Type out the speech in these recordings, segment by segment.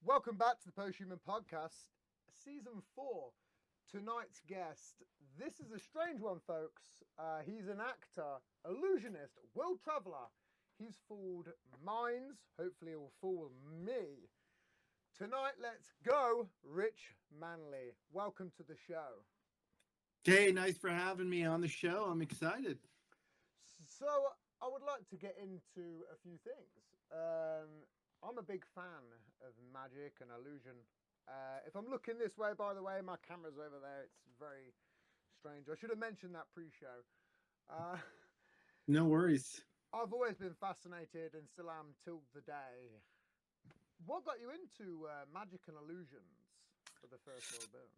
Welcome back to the Posthuman Podcast, Season 4. Tonight's guest, this is a strange one, folks. He's an actor, illusionist, world traveller. He's fooled minds. Hopefully he'll fool me. Tonight, let's go, Rich Manley. Welcome to the show. Hey, nice for having me on the show. I'm excited. So, I would like to get into a few things. I'm a big fan of magic and illusion. If I'm looking this way, by the way, my camera's over there. It's very strange. I should have mentioned that pre-show. No worries. I've always been fascinated and still am till the day. What got you into magic and illusions for the first little bit?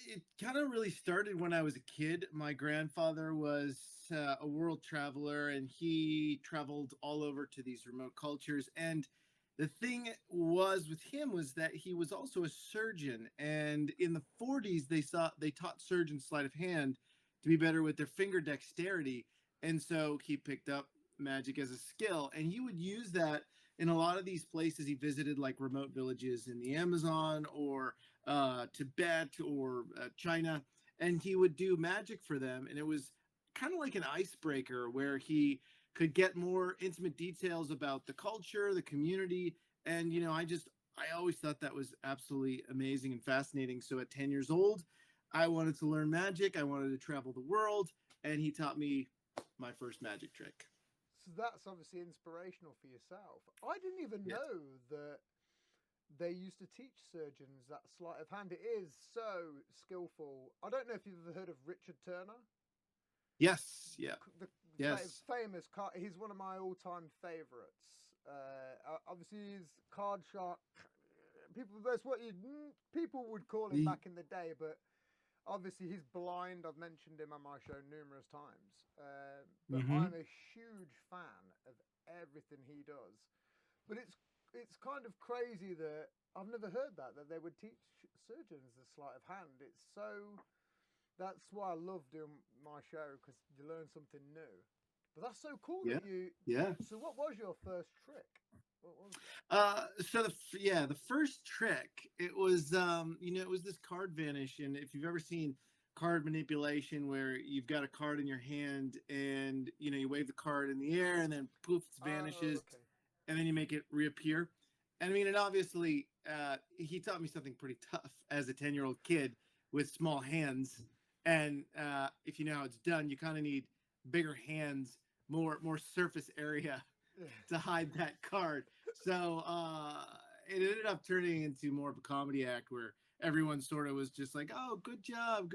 It kind of really started when I was a kid. My grandfather was a world traveler, and he traveled all over to these remote cultures. And the thing was with him was that he was also a surgeon. And in the 40s, they taught surgeons sleight of hand to be better with their finger dexterity. And so he picked up magic as a skill, and he would use that in a lot of these places he visited, like remote villages in the Amazon or Tibet or China, and he would do magic for them. And it was kind of like an icebreaker where he could get more intimate details about the culture, the community. And, I always thought that was absolutely amazing and fascinating. So at 10 years old, I wanted to learn magic. I wanted to travel the world, and he taught me my first magic trick. So that's obviously inspirational for yourself. I didn't even know that they used to teach surgeons that sleight of hand. It is so skillful. I don't know if you've ever heard of Richard Turner. Yes, yeah. Yes. Famous card. He's one of my all-time favorites. Obviously, he's card shark. That's what people would call him back in the day, but obviously he's blind. I've mentioned him on my show numerous times. But I'm a huge fan of everything he does. But it's kind of crazy that I've never heard that they would teach surgeons the sleight of hand. That's why I love doing my show, because you learn something new. But that's so cool that you. Yeah. So what was your first trick? What was it? The first trick, it was it was this card vanish. And if you've ever seen card manipulation where you've got a card in your hand and you wave the card in the air and then poof, it vanishes, and then you make it reappear. And and obviously he taught me something pretty tough as a 10-year-old kid with small hands. And if you know how it's done, you kind of need bigger hands, more surface area to hide that card. So it ended up turning into more of a comedy act where everyone sort of was just like, oh, good job.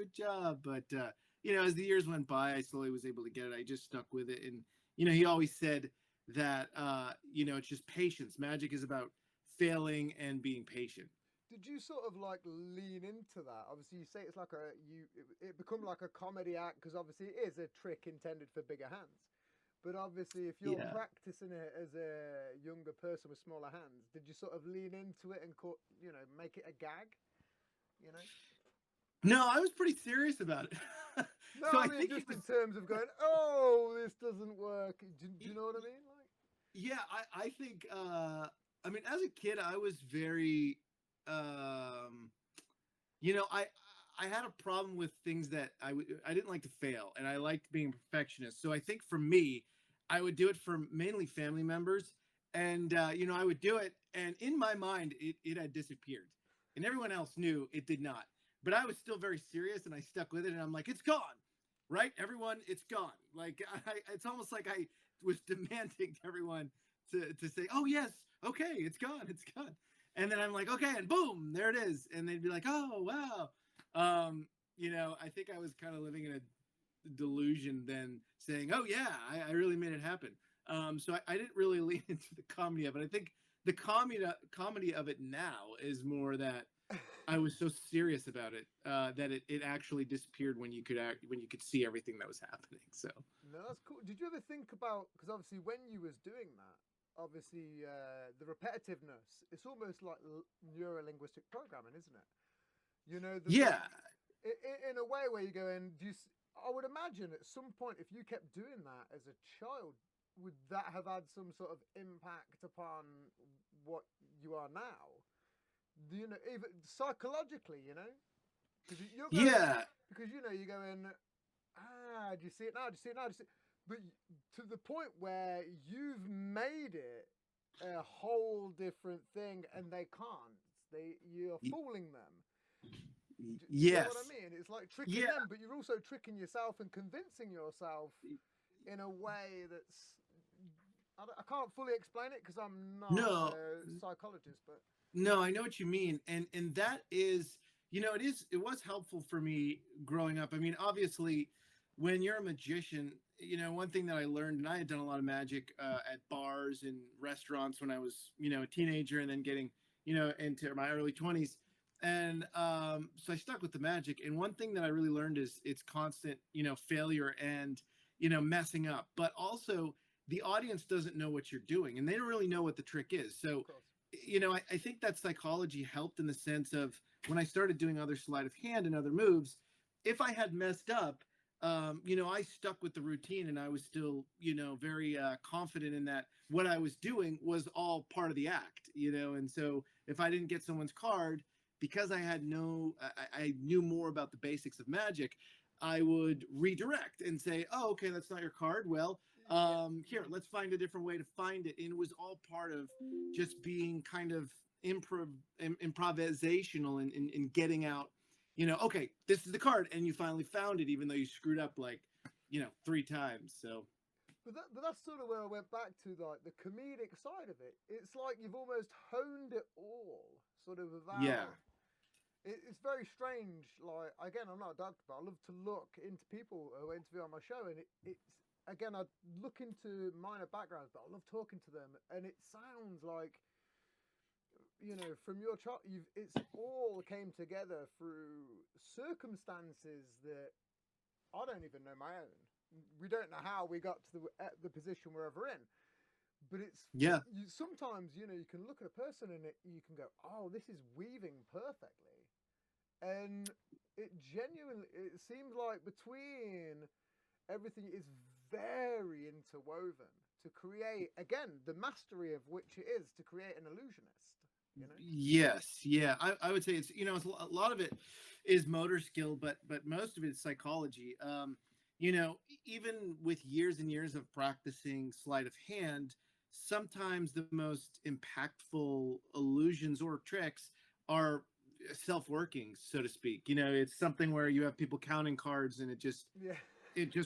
But, as the years went by, I slowly was able to get it. I just stuck with it. And, he always said that, it's just patience. Magic is about failing and being patient. Did you sort of like lean into that? Obviously, you say it's like it become like a comedy act, because obviously it is a trick intended for bigger hands. But obviously, if you're practicing it as a younger person with smaller hands, did you sort of lean into it and make it a gag? No, I was pretty serious about it. No, so I mean just in terms of going, oh, this doesn't work. Do you know what I mean? Like, yeah, I think. As a kid, I was very. I had a problem with things that I didn't like to fail, and I liked being a perfectionist. So I think for me, I would do it for mainly family members, and I would do it, and in my mind, it had disappeared, and everyone else knew it did not. But I was still very serious, and I stuck with it, and I'm like, it's gone, right? Everyone, it's gone. Like it's almost like I was demanding everyone to say, oh yes, okay, it's gone. And then I'm like, okay, and boom, there it is. And they'd be like, oh, wow. I think I was kind of living in a delusion then, saying, oh, yeah, I really made it happen. So I didn't really lean into the comedy of it. I think the comedy of it now is more that I was so serious about it that it actually disappeared when you could see everything that was happening. So no, that's cool. Did you ever think about, because obviously when you was doing that, obviously the repetitiveness, it's almost like neuro-linguistic programming, isn't it? In a way where you go in, I would imagine at some point, if you kept doing that as a child, would that have had some sort of impact upon what you are now? You know, even psychologically, you know, because you're going, Yeah. because you know you're going, do you see it now? Do you see it now? Do you see it? But to the point where you've made it a whole different thing, and they can't. You're fooling them. Do you get what I Yes. mean? It's like tricking Yeah. them, but you're also tricking yourself and convincing yourself in a way that's. I can't fully explain it because I'm not No. a psychologist, but No, I know what you mean. And that is, it was helpful for me growing up. I mean, obviously, when you're a magician, one thing that I learned, and I had done a lot of magic at bars and restaurants when I was, a teenager, and then getting, into my early 20s. And so I stuck with the magic. And one thing that I really learned is it's constant, failure and, messing up. But also, the audience doesn't know what you're doing, and they don't really know what the trick is. So, I think that psychology helped in the sense of when I started doing other sleight of hand and other moves, if I had messed up, I stuck with the routine, and I was still, very confident in that what I was doing was all part of the act, and so if I didn't get someone's card, because I knew more about the basics of magic, I would redirect and say, oh, okay, that's not your card. Well, here, let's find a different way to find it. And it was all part of just being kind of improvisational and getting out, okay, this is the card, and you finally found it, even though you screwed up like, 3 times. So. But that's sort of where I went back to, like the comedic side of it. It's like you've almost honed it all, sort of without. Yeah. It's very strange. Like again, I'm not a doctor, but I love to look into people who interview on my show, and it's again, I look into minor backgrounds, but I love talking to them, and it sounds like, from your child, it's all came together through circumstances that I don't even know my own. We don't know how we got to the position we're ever in, but it's sometimes you can look at a person and you can go, oh, this is weaving perfectly, and it seems like between everything is very interwoven to create, again, the mastery of which it is to create an illusionist. Yes, yeah, I would say it's it's a lot of it is motor skill, but most of it is psychology. Even with years and years of practicing sleight of hand, sometimes the most impactful illusions or tricks are self-working, so to speak. It's something where you have people counting cards, and it just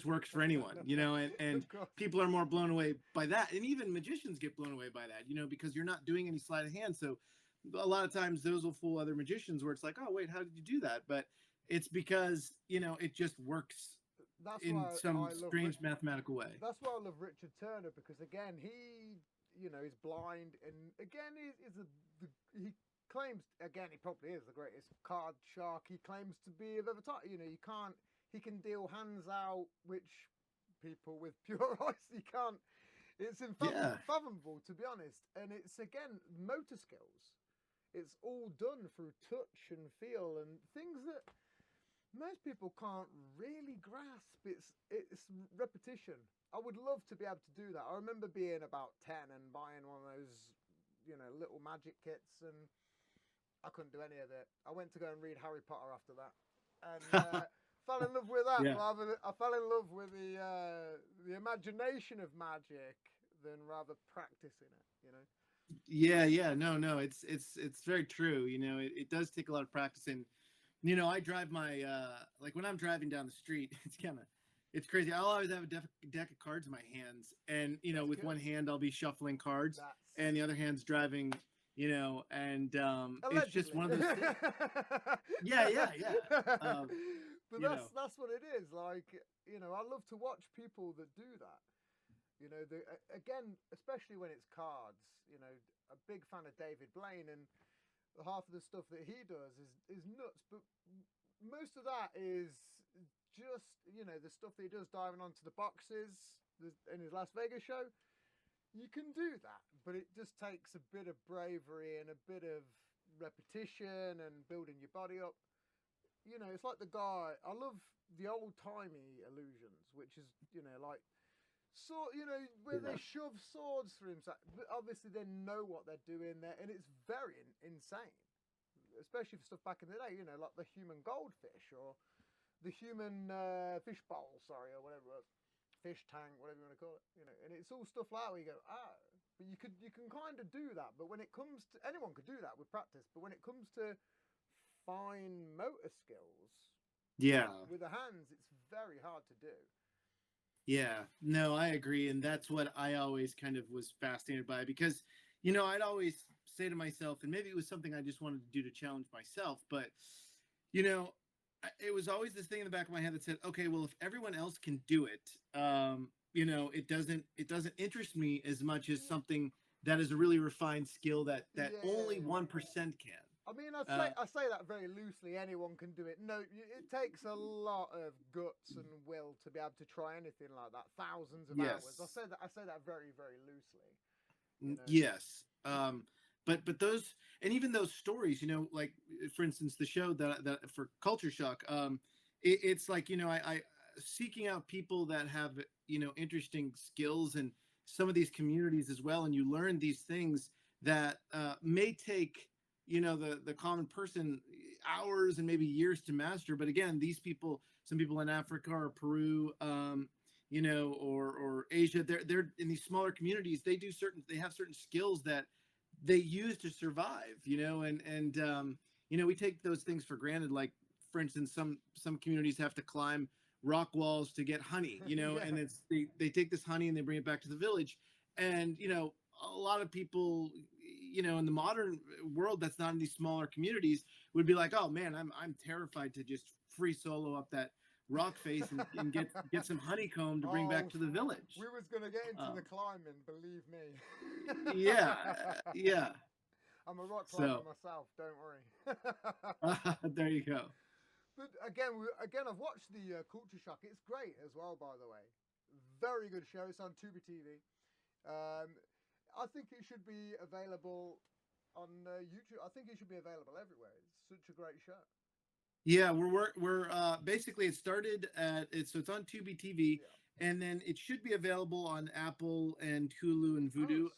works for anyone, and people are more blown away by that. And even magicians get blown away by that, because you're not doing any sleight of hand. So a lot of times those will fool other magicians where it's like, oh, wait, how did you do that? But it's because, it just works in some strange mathematical way. That's why I love Richard Turner, because again, he, is blind, and again, he claims, again, he probably is the greatest card shark he claims to be of ever time. He can deal hands out, which people with pure eyes, he can't. It's unfathomable, to be honest. And it's, again, motor skills. It's all done through touch and feel and things that most people can't really grasp. It's repetition. I would love to be able to do that. I remember being about 10 and buying one of those, little magic kits, and I couldn't do any of it. I went to go and read Harry Potter after that, and fell in love with that. I fell in love with the imagination of magic than rather practicing it. Yeah, no, it's very true. It does take a lot of practice, and I drive my like when I'm driving down the street, it's crazy. I'll always have a deck of cards in my hands, and with one hand I'll be shuffling cards, and the other hand's driving. And it's just one of those things. Yeah. But that's what it is. Like, I love to watch people that do that. Again, especially when it's cards. A big fan of David Blaine, and half of the stuff that he does is nuts. But most of that is just the stuff that he does diving onto the boxes in his Las Vegas show. You can do that, but it just takes a bit of bravery and a bit of repetition and building your body up. It's like the guy. I love the old timey illusions, which is like So, where they shove swords through him. Obviously, they know what they're doing there, and it's very insane. Especially for stuff back in the day, like the human goldfish or the human fish bowl, or whatever it was. Fish tank, whatever you want to call it, and it's all stuff like that where you go, but you can kind of do that, but when it comes to, anyone could do that with practice, but when it comes to fine motor skills, with the hands, it's very hard to do. Yeah, no, I agree, and that's what I always kind of was fascinated by, because I'd always say to myself, and maybe it was something I just wanted to do to challenge myself, but it was always this thing in the back of my head that said, okay, well, if everyone else can do it, it doesn't interest me as much as something that is a really refined skill that only 1% can. I mean, I say that very loosely. Anyone can do it. No, it takes a lot of guts and will to be able to try anything like that. Thousands of hours. I say that very, very loosely. Yes. But those, and even those stories, like for instance, the show that for Culture Shock, it's like, I seeking out people that have, interesting skills and some of these communities as well. And you learn these things that may take, the common person hours and maybe years to master. But again, these people, some people in Africa or Peru, or Asia, they're in these smaller communities. They have certain skills that they use to survive, and we take those things for granted. Like, for instance, some communities have to climb rock walls to get honey, and it's they take this honey and they bring it back to the village. And a lot of people, in the modern world that's not in these smaller communities would be like, oh man, I'm terrified to just free solo up that rock face and get some honeycomb to bring back to the village. We was gonna get into the climbing, believe me. yeah. I'm a rock climber myself. Don't worry. There you go. But again, I've watched the Culture Shock. It's great as well, by the way. Very good show. It's on Tubi TV. I think it should be available on YouTube. I think it should be available everywhere. It's such a great show. Yeah, we're basically, it started so it's on Tubi TV, and then it should be available on Apple and Hulu and Vudu.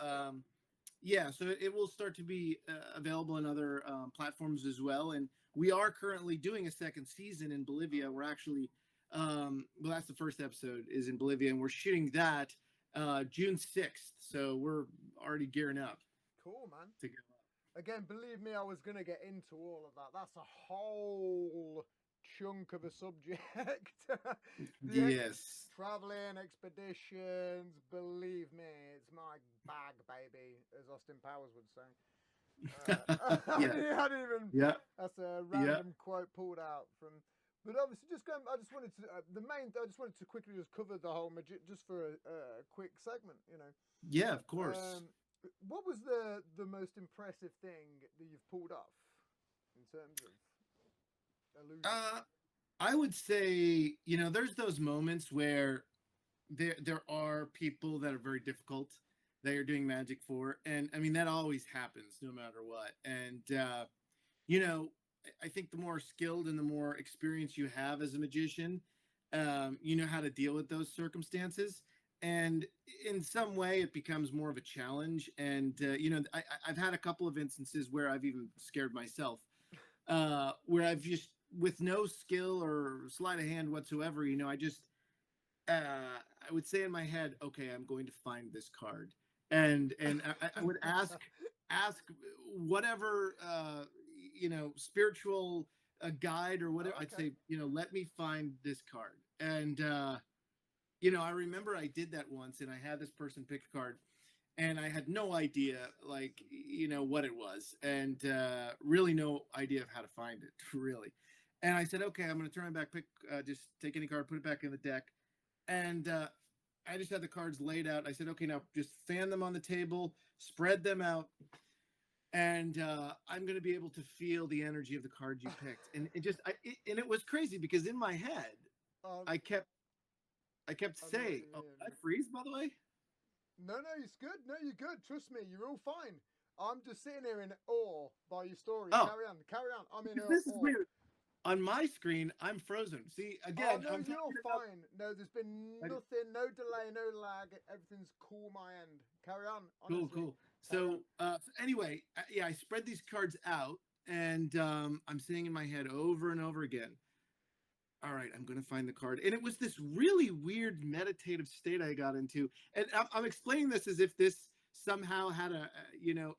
So it will start to be available on other platforms as well. And we are currently doing a second season in Bolivia. We're actually, that's the first episode is in Bolivia, and we're shooting that June 6th. So we're already gearing up. Cool, man. To go. Again, believe me, I was going to get into all of that. That's a whole chunk of a subject. Yes. Traveling, expeditions, believe me, it's my bag, baby, as Austin Powers would say. I didn't even. Yeah. That's a random quote pulled out from. But obviously, just going. I just wanted to I just wanted to quickly just cover the whole just for a quick segment. Yeah, of course. What was the most impressive thing that you've pulled off in terms of illusion? I would say, there's those moments where there are people that are very difficult that you're doing magic for. And I mean, that always happens no matter what. And, I think the more skilled and the more experience you have as a magician, you know how to deal with those circumstances. And in some way it becomes more of a challenge. And, I've had a couple of instances where I've even scared myself, where I've just, with no skill or sleight of hand whatsoever, I just, I would say in my head, okay, I'm going to find this card. And I would ask whatever, spiritual guide or whatever. I'd say, let me find this card. And, I remember I did that once, and I had this person pick a card, and I had no idea, what it was, and really no idea of how to find it, really. And I said, okay, I'm going to turn my back, just take any card, put it back in the deck. And I just had the cards laid out. I said, okay, now just fan them on the table, spread them out, and I'm going to be able to feel the energy of the cards you picked. And it was crazy, because in my head, I kept saying, "Oh, did I freeze, by the way?" No, it's good. No, you're good. Trust me, you're all fine. I'm just sitting here in awe by your story. Oh. Carry on. I'm in awe. This is weird. on my screen, I'm frozen. See, Oh again, no, I'm you're talking about. fine. No, there's been I- nothing, no delay, no lag. Everything's cool my end. Carry on, Cool, honestly. cool. Carry on. So anyway, yeah, I spread these cards out, and I'm saying in my head over and over again, all right, I'm going to find the card. And it was this really weird meditative state I got into. And I'm explaining this as if this somehow had a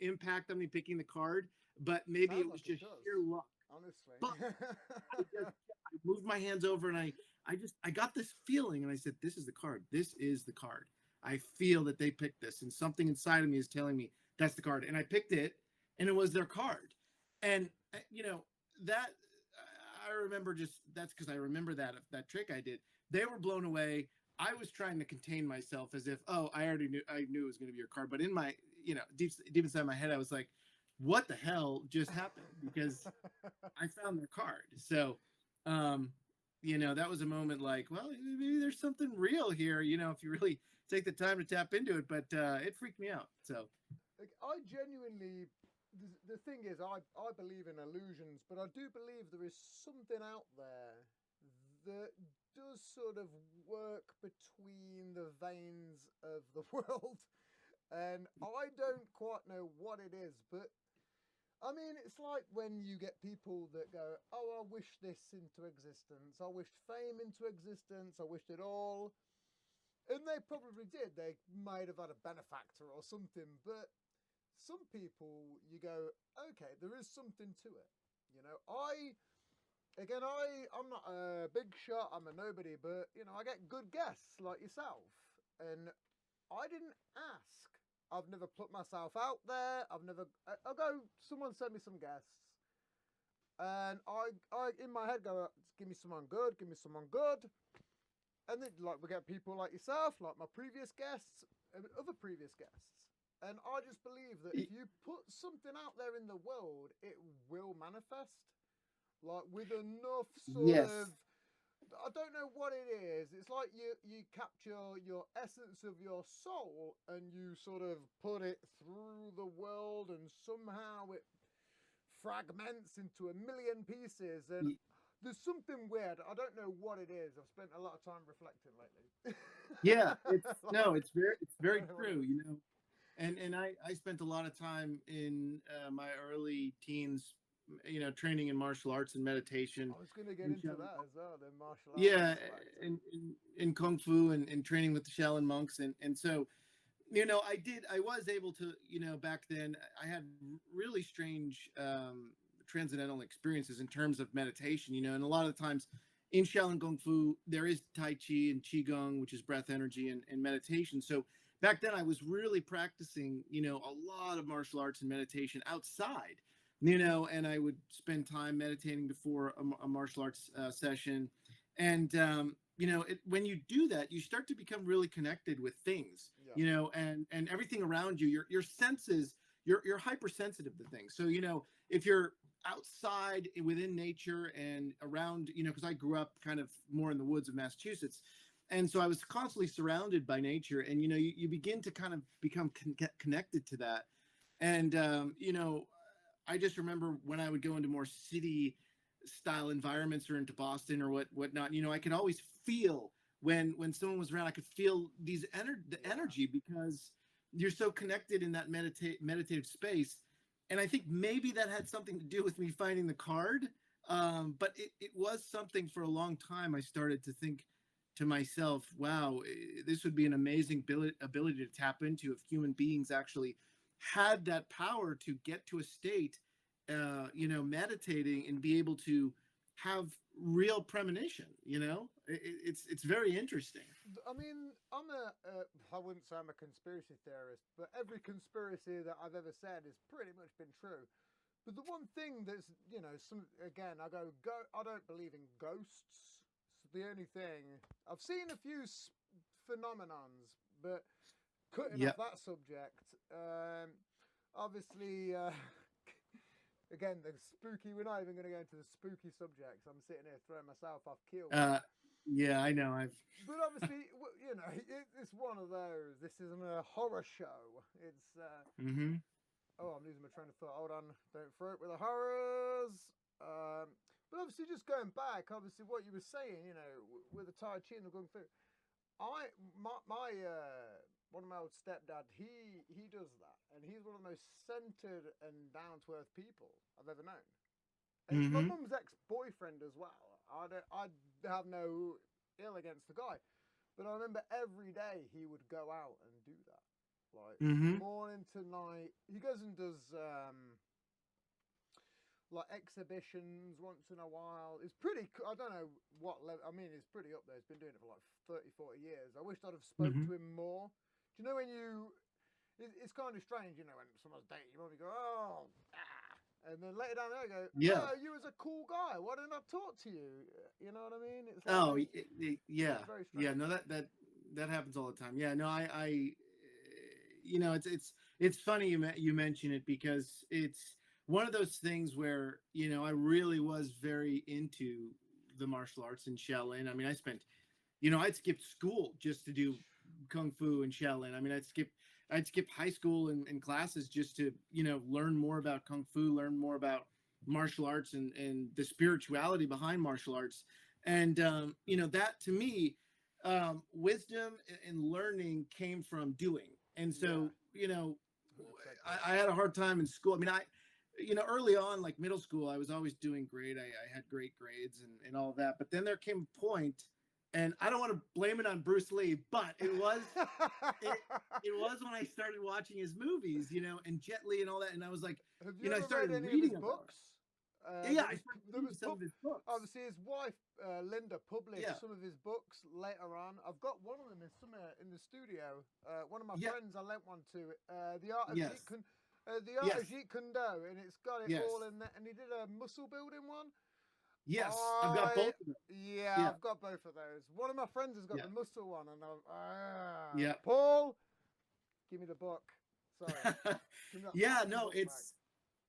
impact on me picking the card, but maybe Sounds it was like it just does, sheer luck. honestly. But I moved my hands over and I got this feeling and I said, this is the card. This is the card. I feel that they picked this and something inside of me is telling me that's the card. And I picked it and it was their card. And that I remember just that's because I remember that trick I did. They were blown away. I was trying to contain myself as if, oh, I knew it was going to be your card. But in my, deep inside my head, I was like, what the hell just happened? Because I found their card. So, that was a moment like, well, maybe there's something real here, if you really take the time to tap into it. But it freaked me out. So, Like, I genuinely, the thing is, I believe in illusions, but I do believe there is something out there that does sort of work between the veins of the world. And I don't quite know what it is, but I mean, it's like when you get people that go, "Oh, I wish this into existence. I wished fame into existence. I wished it all." And they probably did. They might have had a benefactor or something. But some people, you go, "Okay, there is something to it." I'm not a big shot. I'm a nobody, but I get good guests like yourself, and I didn't ask. I've never put myself out there. I'll go. Someone send me some guests, and I in my head go, give me someone good. Give me someone good. And then like we get people like yourself, like my previous guests, and other previous guests. And I just believe that if you put something out there in the world, it will manifest. Like with enough sort yes. of, I don't know what it is. It's like you capture your essence of your soul and you sort of put it through the world, and somehow it fragments into a million pieces. And there's something weird. I don't know what it is. I've spent a lot of time reflecting lately. Yeah, Like, it's I very don't know what it true, is. and I spent a lot of time in my early teens, training in martial arts and meditation, I was going to get and into that as well, the martial arts yeah, factor. in kung fu and training with the Shaolin monks, and so I was able to, back then I had really strange transcendental experiences in terms of meditation, and a lot of the times in Shaolin Kung Fu, there is Tai Chi and Qigong, which is breath energy and meditation. So back then I was really practicing, a lot of martial arts and meditation outside, and I would spend time meditating before a martial arts session. And, when you do that, you start to become really connected with things, Yeah. and everything around you, your senses, you're hypersensitive to things. So, if you're outside within nature and around, because I grew up kind of more in the woods of Massachusetts. And so I was constantly surrounded by nature, and, you begin to kind of become connected to that. And, I just remember when I would go into more city style environments or into Boston or whatnot, I could always feel when someone was around, I could feel the energy because you're so connected in that meditative space. And I think maybe that had something to do with me finding the card. But it was something for a long time. I started to think to myself, wow, this would be an amazing ability to tap into if human beings actually had that power to get to a state, meditating and be able to have real premonition. It's very interesting. I mean, I wouldn't say I'm a conspiracy theorist, but every conspiracy that I've ever said has pretty much been true. But the one thing that's, again, I don't believe in ghosts. So the only thing, I've seen a few phenomenons, but cutting Yep. off that subject, obviously, again, the spooky, we're not even going to go into the spooky subjects. I'm sitting here throwing myself off keel. Yeah, I know. But obviously, it's one of those. This isn't a horror show. It's Mm-hmm. oh, I'm losing my train of thought. Hold on, don't throw it with the horrors. But obviously, just going back, obviously, what you were saying, you know, with the Tai Chi and the Kung Fu, one of my old stepdad, he does that, and he's one of the most centered and down to earth people I've ever known. And it's my Mm-hmm. mum's ex boyfriend as well. I have no ill against the guy, but I remember every day he would go out and do that, like Mm-hmm. morning to night. He goes and does like exhibitions once in a while. It's pretty. I don't know what level. I mean, it's pretty up there. He's been doing it for like 30, 40 years. I wish I'd have spoke Mm-hmm. to him more. Do you know when you? It's kind of strange, you know, when someone's dating you, you go, oh, and then later down there, I go, Yeah. oh, you was a cool guy. Why didn't I talk to you? You know what I mean? It's Oh, like yeah, it's very yeah. strange. No, that happens all the time. Yeah, no, you know, it's funny you mention it because it's one of those things where I really was very into the martial arts in Shaolin. I mean, I'd skip school just to do kung fu and Shaolin. I mean, I'd skip high school and classes just to learn more about kung fu, learn more about martial arts and the spirituality behind martial arts. And that to me, wisdom and learning came from doing. And Yeah, so 100% correct. I had a hard time in school. I mean, early on, like middle school, I was always doing great. I had great grades and all that. But then there came a point, and I don't want to blame it on Bruce Lee, but it, it was when I started watching his movies, and Jet Li and all that, and I was like, Have you I ever read started any of his reading about it. books? Yeah, I started There reading was some of his books. obviously his wife Linda published Yeah, some of his books later on. I've got one of them in somewhere in the studio. One of my yeah, friends I lent one to. The art of yes, The Art yes, of Jeet Kune Do, and it's got it yes, all in there. And he did a muscle building one. yes. I've got both of them. Yeah, Yeah, I've got both of those. One of my friends has got yeah, the muscle one, and yeah. Paul, give me the book. Sorry, give me that Yeah, fucking no, book back. it's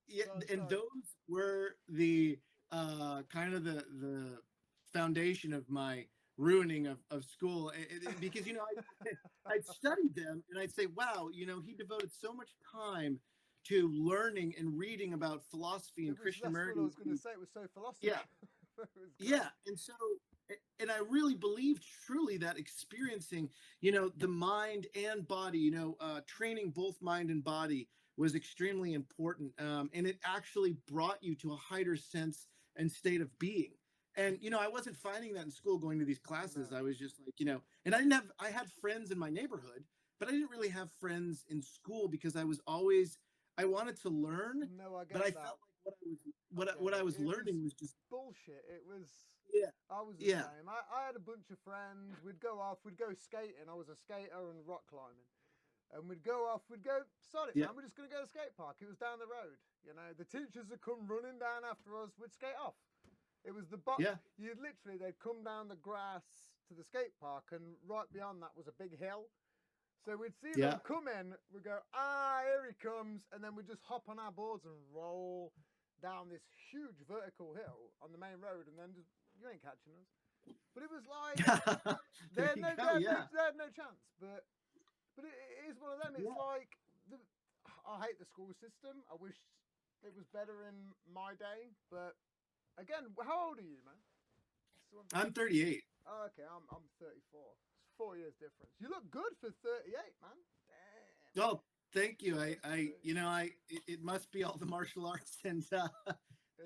yeah, Go on, and sorry. those were the kind of the foundation of my ruining of school because I'd studied them and I'd say, wow, he devoted so much time to learning and reading about philosophy and That's what I Krishnamurti. was going to say. It was so Yeah, philosophical. It was yeah, great. and so and I really believe truly that experiencing the mind and body, training both mind and body was extremely important, and it actually brought you to a higher sense and state of being. And I wasn't finding that in school going to these classes. No, I was just like, and I had friends in my neighborhood, but I didn't really have friends in school because I wanted to learn, no, I but get I that. felt like I get what I it. was It was learning was just bullshit. It was. yeah, I was the yeah, same. I had a bunch of friends. We'd go off. We'd go skating. I was a skater and rock climbing. And we'd go off. We'd go. Sod it, yeah, man. We're just gonna go to the skate park. It was down the road. You know, the teachers would come running down after us. We'd skate off. It was the yeah, you'd literally they'd come down the grass to the skate park, and right beyond that was a big hill. So we'd see yeah. them come in, we'd go, here he comes, and then we'd just hop on our boards and roll down this huge vertical hill on the main road, and then just, you ain't catching us. But it was like, There you go. Yeah, they had no chance. But it is one of them. It's yeah. like, I hate the school system. I wish it was better in my day. But again, how old are you, man? I'm 38. Oh, okay, I'm 34. It's 4 years difference. You look good for 38, man. Damn. Oh, thank you. Thirty. It must be all the martial arts and the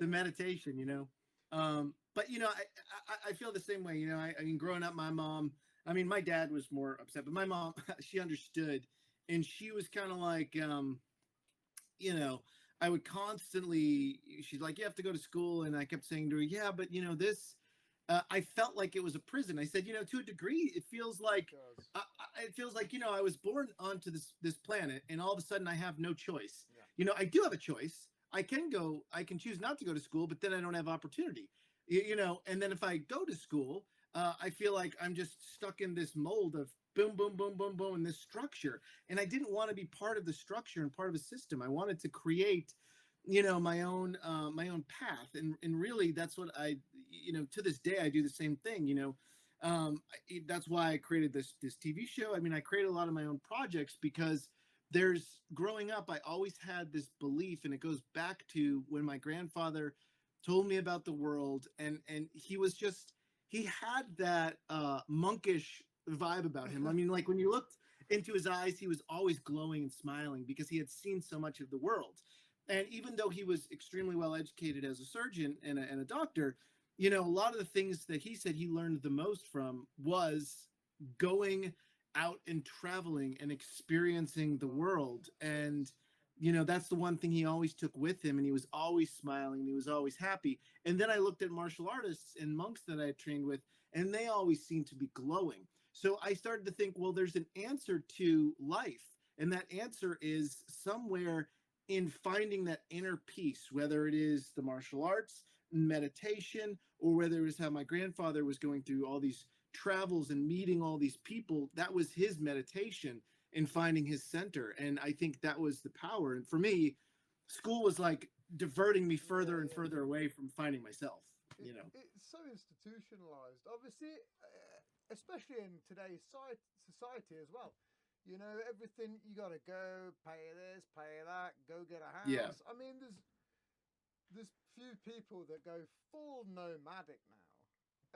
Yeah. meditation, But I feel the same way. I mean, growing up, my mom. I mean, my dad was more upset, but my mom, she understood, and she was kind of like, you know, I would constantly. She's like, you have to go to school, and I kept saying to her, yeah, but this. I felt like it was a prison. I said, to a degree, it feels like It does. it feels like I was born onto this planet, and all of a sudden I have no choice. Yeah. I do have a choice. I can choose not to go to school, but then I don't have opportunity. And then if I go to school, I feel like I'm just stuck in this mold of boom, boom, boom, boom, boom, and this structure. And I didn't want to be part of the structure and part of a system. I wanted to create my own path, and really that's what I to this day I do the same thing. That's why I created this TV show. I mean, I created a lot of my own projects because growing up I always had this belief, and it goes back to when my grandfather told me about the world, and he was just, he had that monkish vibe about him. I mean, like when you looked into his eyes, he was always glowing and smiling because he had seen so much of the world. And even though he was extremely well educated as a surgeon and a doctor, you know, a lot of the things that he said he learned the most from was going out and traveling and experiencing the world. And you know, that's the one thing he always took with him, and he was always smiling, and he was always happy. And then I looked at martial artists and monks that I had trained with, and they always seemed to be glowing. So I started to think, well, there's an answer to life, and that answer is somewhere in finding that inner peace, whether it is the martial arts, meditation, or whether it was how my grandfather was going through all these travels and meeting all these people. That was his meditation in finding his center. And I think that was the power. And for me, school was like diverting me further and further away from finding myself, you know. It's so institutionalized, obviously, especially in today's society as well. You know, everything you got to go pay this, pay that, go get a house. Yeah. I mean, there's few people that go full nomadic now.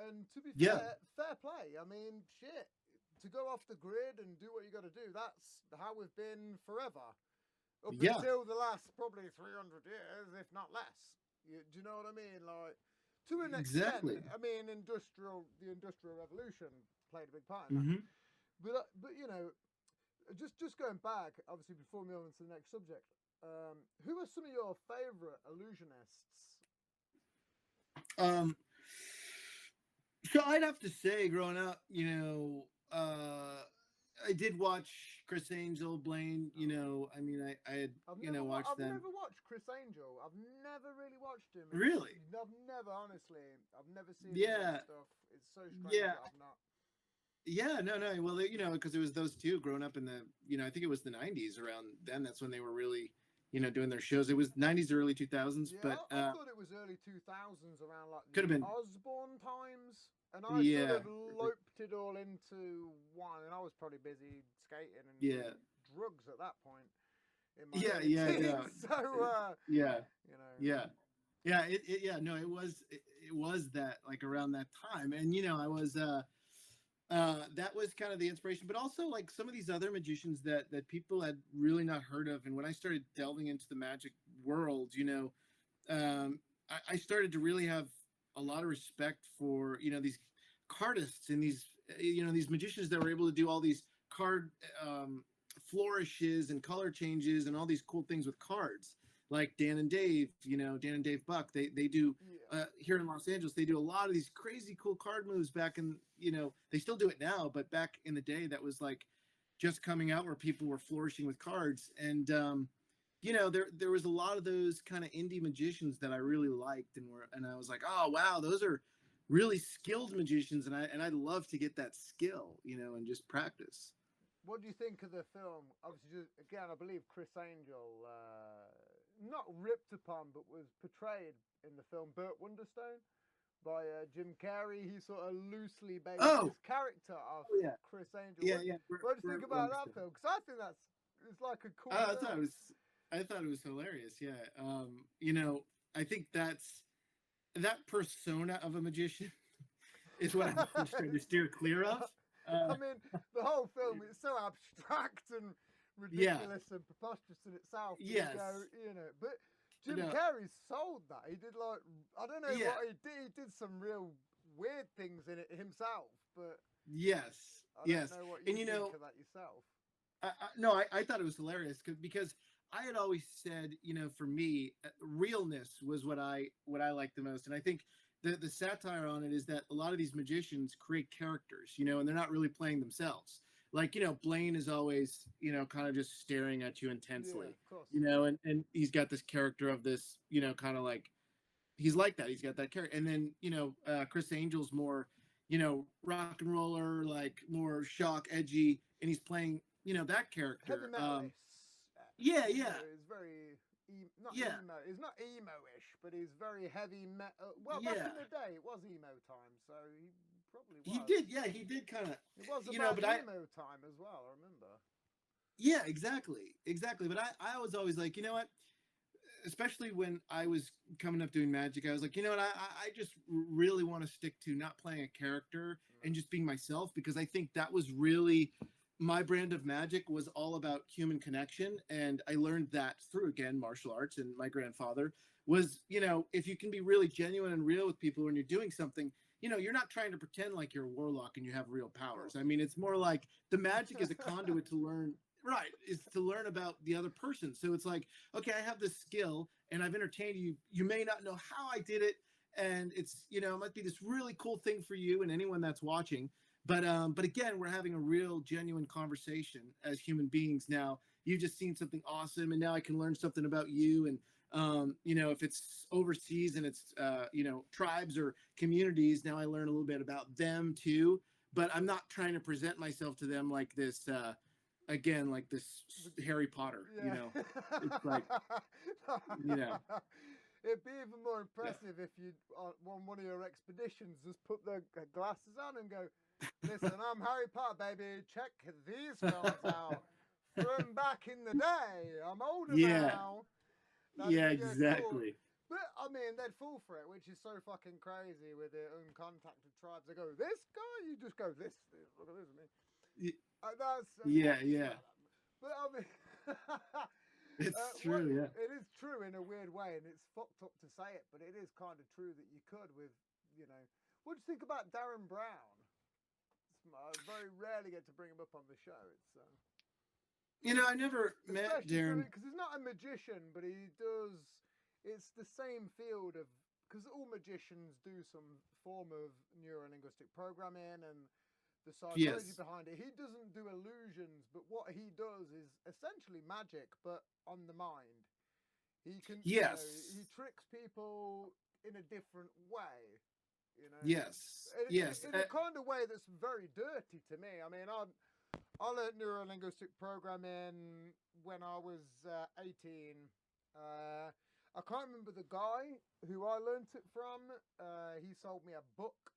And to be fair play. I mean, shit, to go off the grid and do what you got to do, that's how we've been forever. Up until the last probably 300 years, if not less. Do you know what I mean? Like, to an extent, I mean, the Industrial Revolution played a big part in that. Mm-hmm. But you know, just going back, obviously, before we move on to the next subject, who are some of your favorite illusionists? So I'd have to say, growing up, you know, I did watch Chris Angel, Blaine. You know, I mean, I had watched them. I've never watched Chris Angel. I've never really watched him. Really? I've never, honestly, I've never seen stuff. It's so strange. Yeah. I've not. Yeah, no. Well, you know, because it was those two growing up in the, you know, I think it was the 90s around then. That's when they were really, you know, doing their shows. It was 90s, early 2000s. Yeah, but I thought it was early 2000s around like could have been Osborne times. And I sort of loped it all into one. And I was probably busy skating and drugs at that point. In my yeah. So, you know. Yeah. It was that, like, around that time. And, you know, I was, that was kind of the inspiration, but also like some of these other magicians that people had really not heard of. And when I started delving into the magic world, you know, I started to really have a lot of respect for, you know, these cardists and these, you know, these magicians that were able to do all these card flourishes and color changes and all these cool things with cards, like Dan and Dave, you know, Dan and Dave Buck. They do here in Los Angeles. They do a lot of these crazy cool card moves back in, you know, they still do it now, but back in the day that was like just coming out where people were flourishing with cards. And you know, there was a lot of those kind of indie magicians that I really liked, and I was like, oh wow, those are really skilled magicians, and I'd love to get that skill, you know, and just practice. What do you think of the film? Obviously, again, I believe Chris Angel, not ripped upon, but was portrayed in the film Burt Wonderstone by Jim Carrey. He sort of loosely based his character off Chris Angel. What do you think about that film? Because I think it's like a cool film. I thought it was hilarious. Yeah. You know, I think that persona of a magician is what I'm trying to steer clear of. I mean, the whole film is so abstract and ridiculous and preposterous in itself. Yes. You know, but Jim Carrey sold that. He did, like, I don't know what he did. He did some real weird things in it himself, but yes. I don't know what you think of that yourself. I thought it was hilarious because I had always said, you know, for me, realness was what I liked the most. And I think the satire on it is that a lot of these magicians create characters, you know, and they're not really playing themselves. Like, you know, Blaine is always, you know, kind of just staring at you intensely, you know, and he's got this character of this, you know, kind of like, he's like that. He's got that character. And then, you know, Chris Angel's more, you know, rock and roller, like more shock, edgy, and he's playing, you know, that character. Heavy metalist. Yeah. He's very emo. He's not emo-ish, but he's very heavy metal. Well, back in the day, it was emo time, so he probably was. He did kind of. It was about emo time as well, I remember. Yeah, exactly. But I was always like, you know what? especially when I was coming up doing magic, I was like, you know what, I just really want to stick to not playing a character and just being myself, because I think that was really my brand of magic, was all about human connection. And I learned that through, again, martial arts and my grandfather was, if you can be really genuine and real with people when you're doing something, you're not trying to pretend like you're a warlock and you have real powers. I mean, it's more like the magic is a conduit to learn, right, is to learn about the other person. So it's like, okay, I have this skill and I've entertained you. You may not know how I did it. And it's, it might be this really cool thing for you and anyone that's watching. But again, we're having a real genuine conversation as human beings now. You've just seen something awesome, and now I can learn something about you. And if it's overseas and it's tribes or communities, now I learn a little bit about them too. But I'm not trying to present myself to them like this. Again, like this Harry Potter. Yeah. It's like, you know. It'd be even more impressive if you, on one of your expeditions, just put the glasses on and go, listen, I'm Harry Potter, baby. Check these fellas out from back in the day. I'm older now. Yeah, exactly. Cool. But, I mean, they'd fall for it, which is so fucking crazy with the uncontacted tribes. They go, this guy? You just go, this. Look at this, me. Yeah. But, I mean... It's true, yeah. It is true in a weird way, and it's fucked up to say it, but it is kind of true that you could with, What do you think about Darren Brown? I very rarely get to bring him up on the show. It's I never met Darren. Because he's not a magician, but he does. It's the same field of, because all magicians do some form of neuro-linguistic programming and the psychology behind it. He doesn't do illusions, but what he does is essentially magic, but on the mind. He can, he tricks people in a different way. Yes. In a kind of way that's very dirty to me. I mean, I learned neuro-linguistic programming when I was 18. I can't remember the guy who I learned it from. He sold me a book.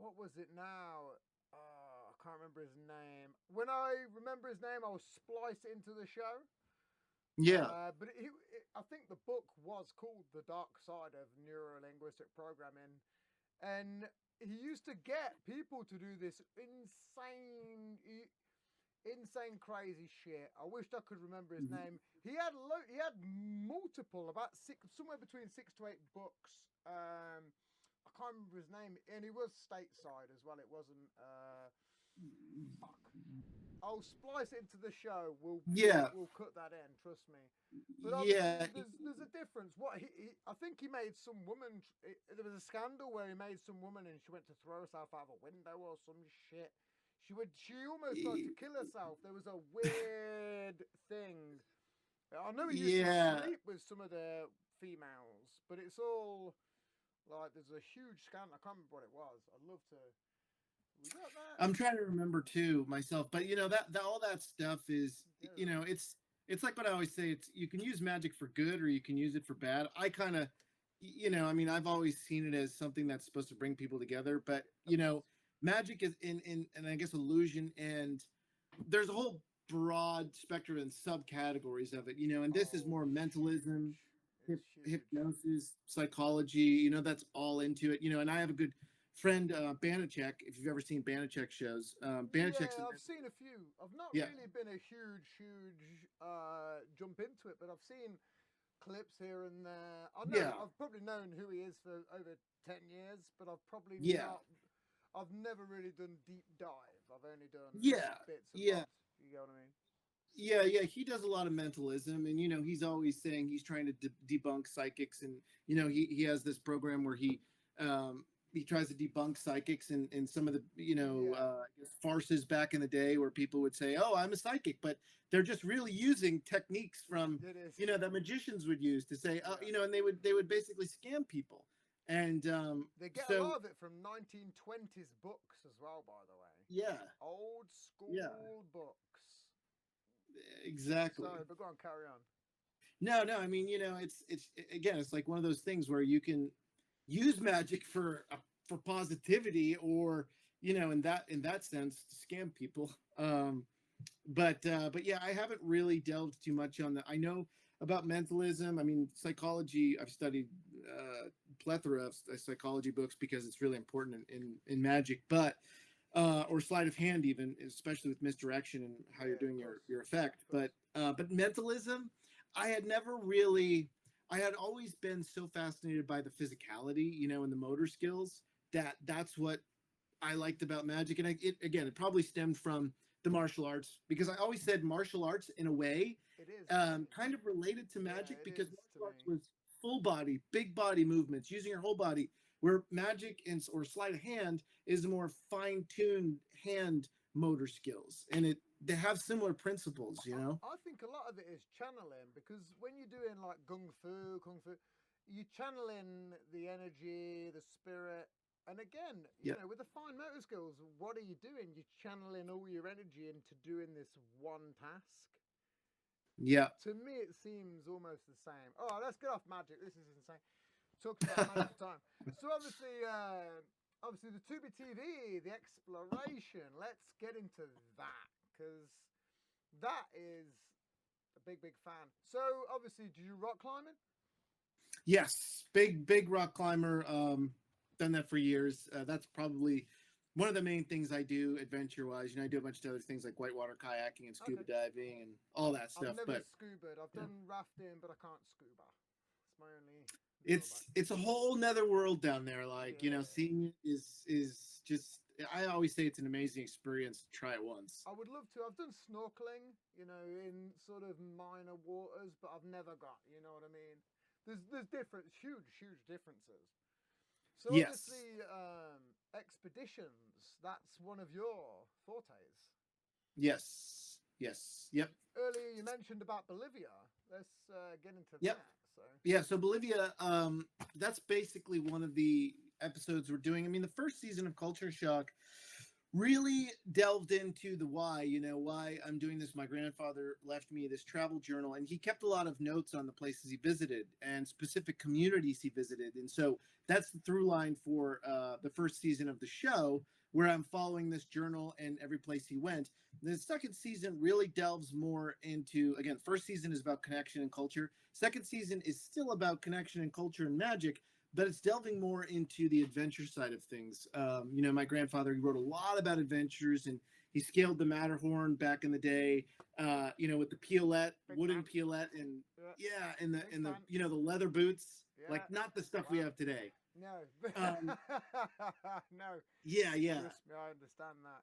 What was it now? I can't remember his name. When I remember his name, I'll splice it into the show. Yeah. But I think the book was called The Dark Side of Neuro-Linguistic Programming. And he used to get people to do this insane, crazy shit. I wished I could remember his name. He had multiple, about somewhere between 6 to 8 books. I can't remember his name, and he was stateside as well. It wasn't. Fuck. I'll splice it into the show. We'll cut that in. Trust me. But there's a difference. What I think he made some woman. There was a scandal where he made some woman, and she went to throw herself out of a window or some shit. She almost tried to kill herself. There was a weird thing. I know he used to sleep with some of the females, but it's all. Like, there's a huge scandal. I can't remember what it was. I'd love to. We got that? I'm trying to remember too myself, but that all that stuff is, it's like what I always say. It's, you can use magic for good or you can use it for bad. I kind of, I mean, I've always seen it as something that's supposed to bring people together, but magic is in and I guess illusion, and there's a whole broad spectrum and subcategories of it, and this is more mentalism. Hypnosis, psychology, that's all into it, and I have a good friend, Banachek, if you've ever seen Banachek shows. Banachek's I've seen a few. I've not really been a huge jump into it, but I've seen clips here and there. I've probably known who he is for over 10 years, but I've probably not. I've never really done deep dive. I've only done bits and bobs. You know what I mean? Yeah, he does a lot of mentalism, and he's always saying he's trying to debunk psychics, and he has this program where he tries to debunk psychics and some of the farces back in the day where people would say, "Oh, I'm a psychic," but they're just really using techniques from that magicians would use to say, and they would basically scam people, and they get a lot of it from 1920s books as well, by the way. Yeah, old school books. Exactly. Sorry, but go on, carry on. No. I mean, it's like one of those things where you can use magic for positivity, or in that sense, to scam people. But yeah, I haven't really delved too much on that. I know about mentalism. I mean, psychology. I've studied plethora of psychology books because it's really important in magic. But or sleight of hand, even especially with misdirection and how you're Yeah, of doing course, your effect. of course. But mentalism, I had never really. I had always been so fascinated by the physicality, and the motor skills. That's what I liked about magic, and it probably stemmed from the martial arts because I always said martial arts in a way It is to me. kind of related to Yeah, magic it because is to martial arts me. was full body, big body movements, using your whole body, where magic and or sleight of hand is more fine tuned hand motor skills, and they have similar principles, you know. I think a lot of it is channeling because when you're doing like kung fu, you channeling the energy, the spirit, and again, Yeah, with the fine motor skills, what are you doing? You're channeling all your energy into doing this one task. yeah. To me, it seems almost the same. Oh, let's get off magic. This is insane. Talking about magic for time. So obviously the Tubi TV, the exploration. Let's get into that because that is a big fan. So obviously, do you rock climbing? Yes, big rock climber. Done that for years. That's probably one of the main things I do adventure wise. I do a bunch of other things like whitewater kayaking and scuba Okay. diving and all that I've stuff. never But scubaed. I've yeah, done rafting, but I can't scuba. It's my only drawback. it's a whole nether world down there. Like Yeah. seeing it is just. I always say it's an amazing experience to try it once. I would love to. I've done snorkeling, in sort of minor waters, but I've never got, you know what I mean? There's different, huge differences. So Yes, obviously, expeditions. That's one of your fortes. yes, yep, Earlier you mentioned about Bolivia. Let's get into yep. that. So Yeah, so Bolivia, that's basically one of the episodes we're doing. I mean, the first season of Culture Shock really delved into the why, why I'm doing this. My grandfather left me this travel journal, and he kept a lot of notes on the places he visited and specific communities he visited. And so that's the through line for the first season of the show, where I'm following this journal and every place he went. The second season really delves more into, again, first season is about connection and culture. Second season is still about connection and culture and magic, but it's delving more into the adventure side of things. My grandfather, he wrote a lot about adventures, and he scaled the Matterhorn back in the day. With the Piolette, big wooden fan. Piolette, and Yeah, yeah, and big the fan. the leather boots, like Yeah. not the stuff we Wow. have today. No. Um, No. yeah, Trust me, I understand that.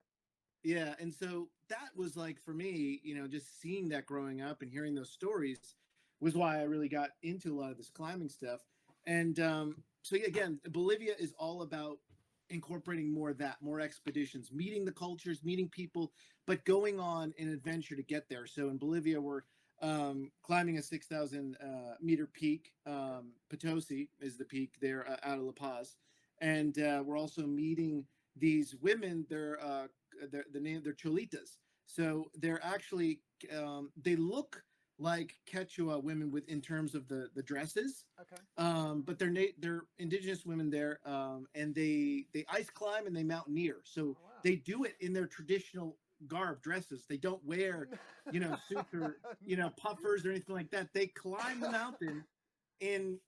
yeah, and so that was like for me, just seeing that growing up and hearing those stories was why I really got into a lot of this climbing stuff. And so yeah, again, Bolivia is all about incorporating more of that, more expeditions, meeting the cultures, meeting people, but going on an adventure to get there. So in Bolivia, we're climbing a 6,000 meter peak. Okay. Potosi is the peak there out of La Paz, and we're also meeting these women. The name they're cholitas. So they're actually they look like Quechua women with in terms of the dresses, Okay. but they're indigenous women there, and they ice climb and they mountaineer. So Oh wow. they do it in their traditional garb dresses. They don't wear suits or No. puffers or anything like that. They climb the mountain in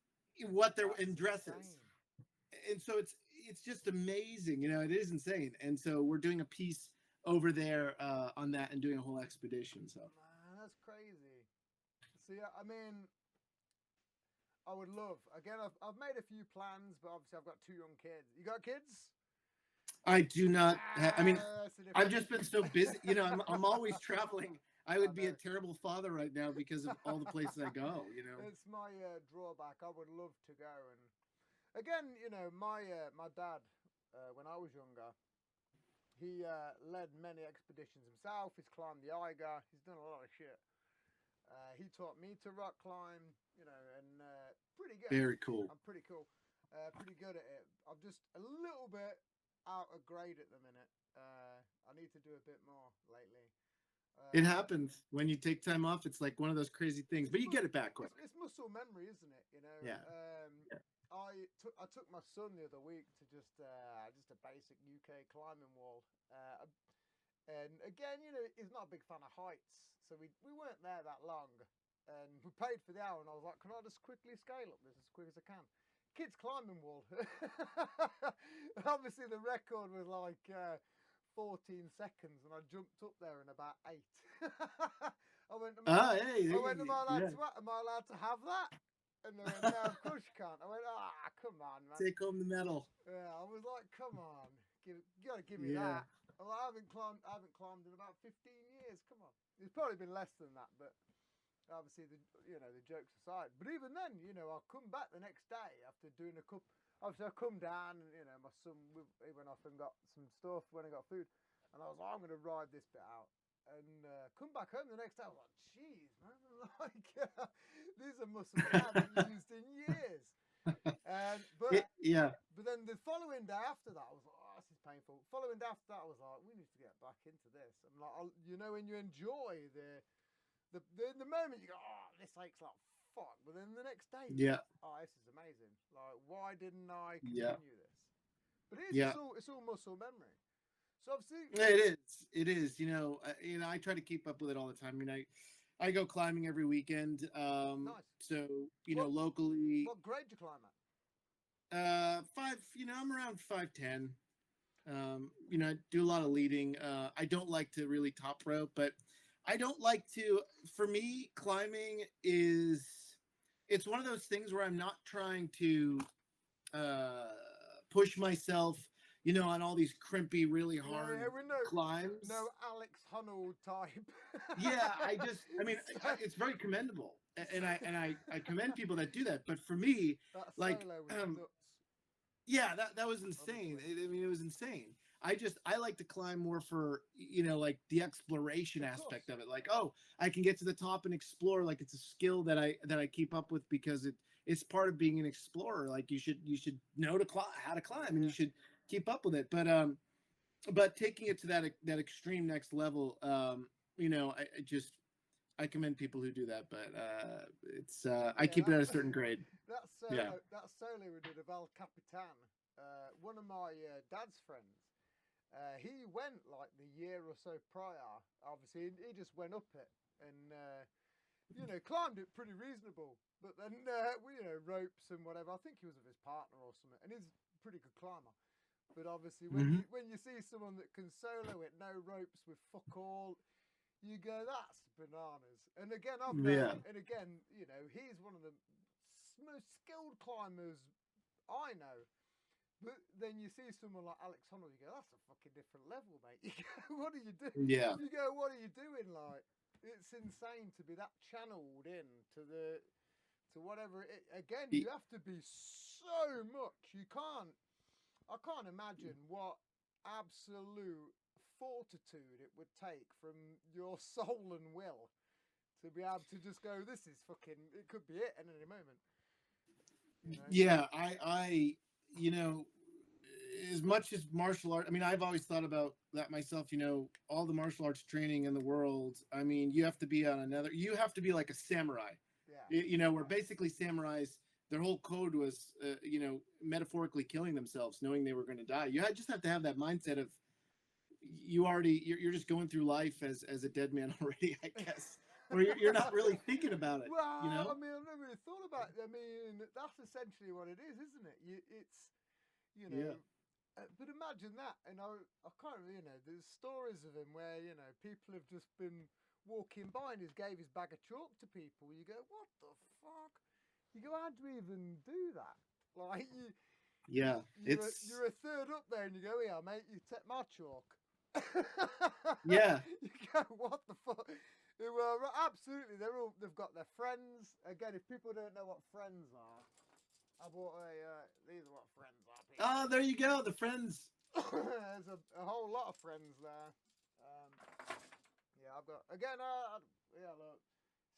what they're That's in dresses, insane. and so it's just amazing. It is insane. And so we're doing a piece over there on that and doing a whole expedition. So Man, that's crazy. See, I mean, I would love. Again, I've made a few plans, but obviously I've got two young kids. You got kids? I do not. I mean, That's a I've different. just been so busy. I'm always traveling. I I would be a know. terrible father right now because of all the places I go. It's my drawback. I would love to go, and again, my dad, when I was younger, he led many expeditions himself. He's climbed the Eiger. He's done a lot of shit. He taught me to rock climb, and pretty good. Very cool. I'm pretty cool. Pretty good at it. I'm just a little bit out of grade at the minute. I need to do a bit more lately. It But happens when you take time off. It's like one of those crazy things, but you get it back quick. it's muscle memory, isn't it? Yeah. Yeah. I took my son the other week to just a basic UK climbing wall. And again, he's not a big fan of heights, so we weren't there that long. And we paid for the hour, and I was like, "Can I just quickly scale up this as quick as I can?" Kids climbing wall. Obviously, the record was like 14 seconds, and I jumped up there in about 8. I went, Hey, I went, yeah. am I allowed to have that? And they went, no, of course you can't. I went, come on, man. Take home the medal. Yeah, I was like, come on, you gotta give me Yeah. that. Well, I haven't climbed in about 15 years. Come on, it's probably been less than that, but obviously the jokes aside. But even then, I'll come back the next day after doing a couple. Obviously, I come down and my son he went off and got some stuff when I got food, and I was like, I'm gonna ride this bit out. And come back home the next day. I was like, "Jeez, man! Like these are muscles I haven't used in years." Yeah. But then the following day after that, I was like, "Oh, this is painful." Following day after that, I was like, "We need to get back into this." And like, when you enjoy the moment, you go, "Oh, this aches like fuck," but then the next day, Yeah. "Oh, this is amazing. Like, why didn't I Yeah. continue this?" But Yeah. it's all muscle memory. So obviously, It is. I try to keep up with it all the time. I go climbing every weekend. nice. So What locally, what grade do you climb at? five. I'm around 5'10". I do a lot of leading. I don't like to really top rope, but I don't like to. For me, climbing is. It's one of those things where I'm not trying to uh, push myself, on all these crimpy, really hard We know. climbs. No Alex Honnold type. Yeah, it's very commendable, and I commend people that do that. But for me, That like, solo was nuts. yeah, that was insane. It was insane. I like to climb more for like the exploration aspect of it. Like, oh, I can get to the top and explore. Like it's a skill that I keep up with because it's part of being an explorer. Like you should know how to climb, and you should keep up with it. But taking it to that extreme next level, I commend people who do that. But I keep it at a certain grade. That solo we did of El Capitan, one of my dad's friends. He went like the year or so prior. Obviously, he just went up it and climbed it pretty reasonable. But then ropes and whatever. I think he was with his partner or something, and he's a pretty good climber. But obviously, when you see someone that can solo it, no ropes with fuck all, you go, that's bananas. And again, he's one of the most skilled climbers I know. But then you see someone like Alex Honnold, you go, that's a fucking different level, mate. You go, what are you doing? Yeah. You go, what are you doing? Like, it's insane to be that channeled in to whatever. Again, you have to be so much. I can't imagine what absolute fortitude it would take from your soul and will to be able to just go, this is fucking, it could be it at any moment. Yeah, I as much as martial art, I mean, I've always thought about that myself, all the martial arts training in the world. I mean, you have to be like a samurai. Yeah. Where basically samurais, their whole code was, metaphorically killing themselves, knowing they were going to die. You just have to have that mindset of you're just going through life as a dead man already, I guess. Or you're not really thinking about it. Well, I mean, I've never really thought about it. I mean, that's essentially what it is, isn't it? Yeah. But imagine that, and I can't, there's stories of him where, people have just been walking by and he gave his bag of chalk to people. You go, what the fuck? You go, how do we even do that? Like, you're a third up there and you go, yeah, mate, you take my chalk. Yeah. You go, what the fuck? Well, absolutely, they've got their friends. Again, if people don't know what friends are, I bought these are what friends are. People. Oh, there you go, the friends. There's a whole lot of friends there. Yeah, I've got again. Look,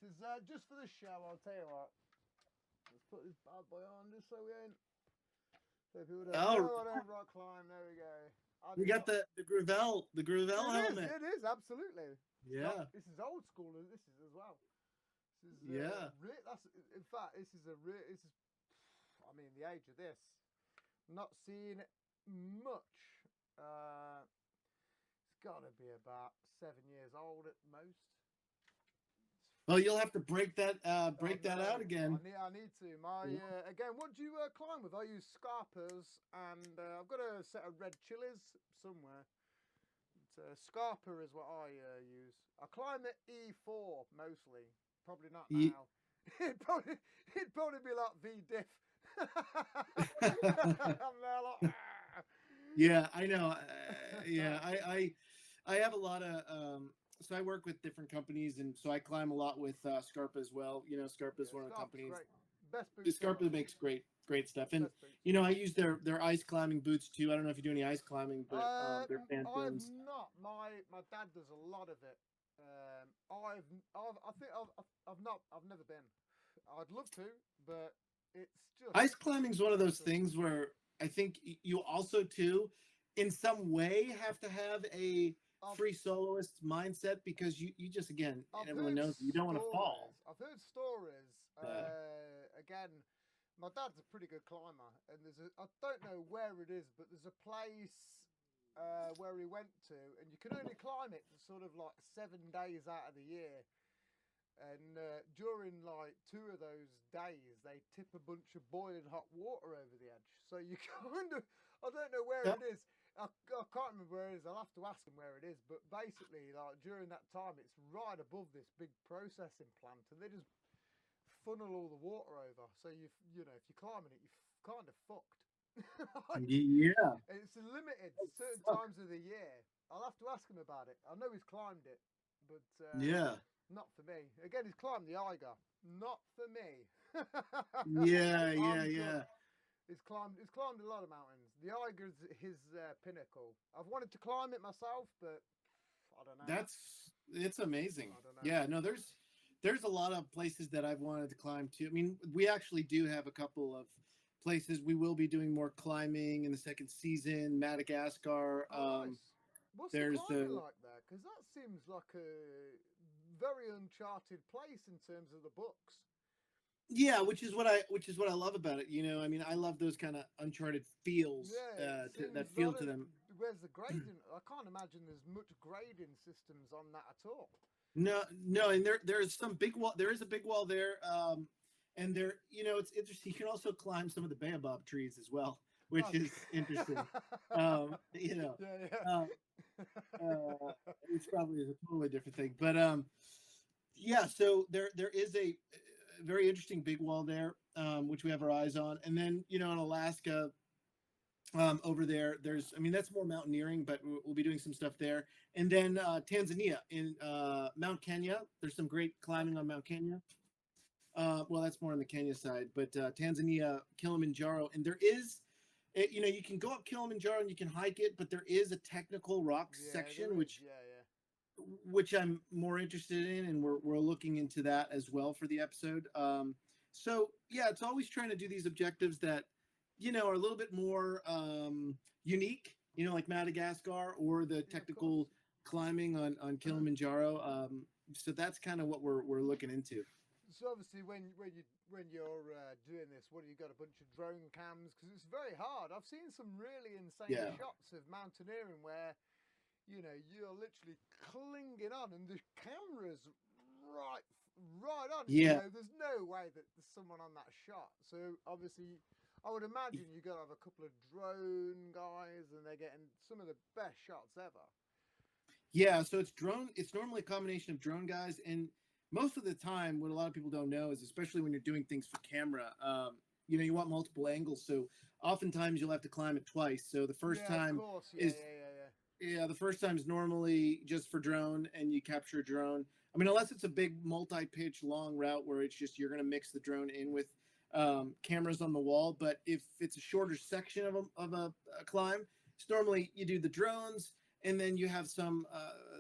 this is just for the show. I'll tell you what. Let's put this bad boy on just so we ain't. So people don't know I don't rock climb. There we go. We got the Gravel helmet. It is absolutely. Yeah. This is old school. This is as well. This is that's in fact this is I mean the age of this. Not seeing much. got to be about 7 years old at most. Well, you'll have to break that out again. I need to. My again, what do you climb with? I use Scarpas, and I've got a set of red chilies somewhere. Scarpa is what I use. I climb at E4 mostly. Probably not now. it'd probably be like V-diff. I'm there like, Yeah, I know. Yeah, I have a lot of so I work with different companies, and so I climb a lot with Scarpa as well. You know, Scarpa is one of the companies. Great. Best boots. Scarpa makes great stuff, and you know I use their ice climbing boots too. I don't know if you do any ice climbing, but they're Phantoms. I've not. My dad does a lot of it. I've never been. I'd love to, but it's just ice climbing is one of those things where I think you also too, in some way, have to have a free soloist mindset, because you just again everyone knows you don't want to fall. I've heard stories. Again, my dad's a pretty good climber, and I don't know where it is, but there's a place where he went to, and you can only climb it for sort of like 7 days out of the year. And during like 2 of those days, they tip a bunch of boiling hot water over the edge. So you kind of, I don't know where it is. I can't remember where it is. I'll have to ask him where it is. But basically, like during that time, it's right above this big processing plant, and they just funnel all the water over. So you know, if you're climbing it, you're kind of fucked. Yeah. It's limited certain times of the year. I'll have to ask him about it. I know he's climbed it, but not for me. Again, he's climbed the Eiger. Not for me. Yeah. He's climbed a lot of mountains. The Eiger's his pinnacle. I've wanted to climb it myself, but I don't know. It's amazing. I don't know. Yeah, no, there's a lot of places that I've wanted to climb to. I mean, we actually do have a couple of places. We will be doing more climbing in the second season. Madagascar. Nice. What's the climbing like there? Because that seems like a very uncharted place in terms of the books. Yeah, which is what I love about it. You know, I mean, I love those kind of uncharted feels. That feel to them. Where's the grading? I can't imagine there's much grading systems on that at all. No, and there's some big wall. There is a big wall there, and there, you know, it's interesting. You can also climb some of the baobab trees as well, which is interesting. You know, it's probably a totally different thing, but yeah. So there is a very interesting big wall there, which we have our eyes on, and then you know in Alaska. Over there's, I mean, that's more mountaineering, but we'll be doing some stuff there. And then Tanzania in Mount Kenya. There's some great climbing on Mount Kenya. Well, that's more on the Kenya side, but Tanzania, Kilimanjaro, and there is, you know, you can go up Kilimanjaro and you can hike it, but there is a technical rock section, which I'm more interested in, and we're looking into that as well for the episode. So yeah, it's always trying to do these objectives that, you know, are a little bit more unique, you know, like Madagascar or the technical climbing on Kilimanjaro. So that's kind of what we're looking into. So obviously, when you're doing this, what, you got a bunch of drone cams, because it's very hard. I've seen some really insane shots of mountaineering where, you know, you're literally clinging on, and the camera's right on. Yeah. You know, there's no way that there's someone on that shot. So obviously, I would imagine you got to have a couple of drone guys, and they're getting some of the best shots ever. Yeah, so it's normally a combination of drone guys, and most of the time, what a lot of people don't know is, especially when you're doing things for camera, you know, you want multiple angles. So oftentimes you'll have to climb it twice. So the first time the first time is normally just for drone, and you capture a drone. I mean, unless it's a big multi-pitch long route where it's just you're going to mix the drone in with cameras on the wall. But if it's a shorter section of a climb, it's normally you do the drones, and then you have some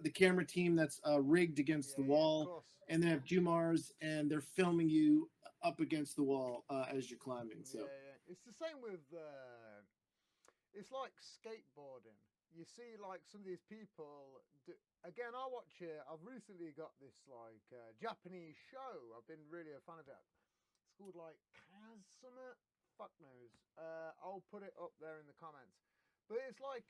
the camera team that's rigged against the wall, and they have Jumars, and they're filming you up against the wall as you're climbing. So it's the same with it's like skateboarding. You see, like some of these people again, I watch I've recently got this like Japanese show. I've been really a fan of it. It's called like Kazuma. Fuck knows. I'll put it up there in the comments. But it's like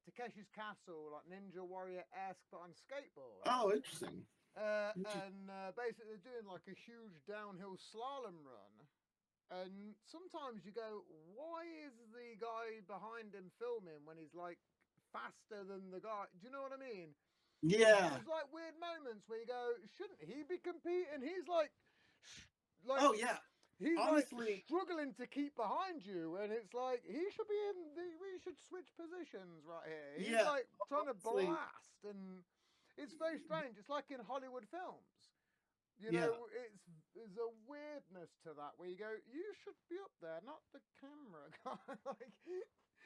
Takeshi's Castle, like Ninja Warrior-esque, but on skateboard. Oh, interesting. Basically, they're doing like a huge downhill slalom run. And sometimes you go, why is the guy behind him filming when he's like faster than the guy? Do you know what I mean? Yeah. There's like weird moments where you go, shouldn't he be competing? He's like Oh yeah. he's Honestly, like struggling to keep behind you, and it's like he should be in the. We should switch positions right here. He's yeah. like trying to Honestly, blast, and it's very strange. It's like in Hollywood films. You yeah. know, there's a weirdness to that where you go, you should be up there, not the camera guy. Like,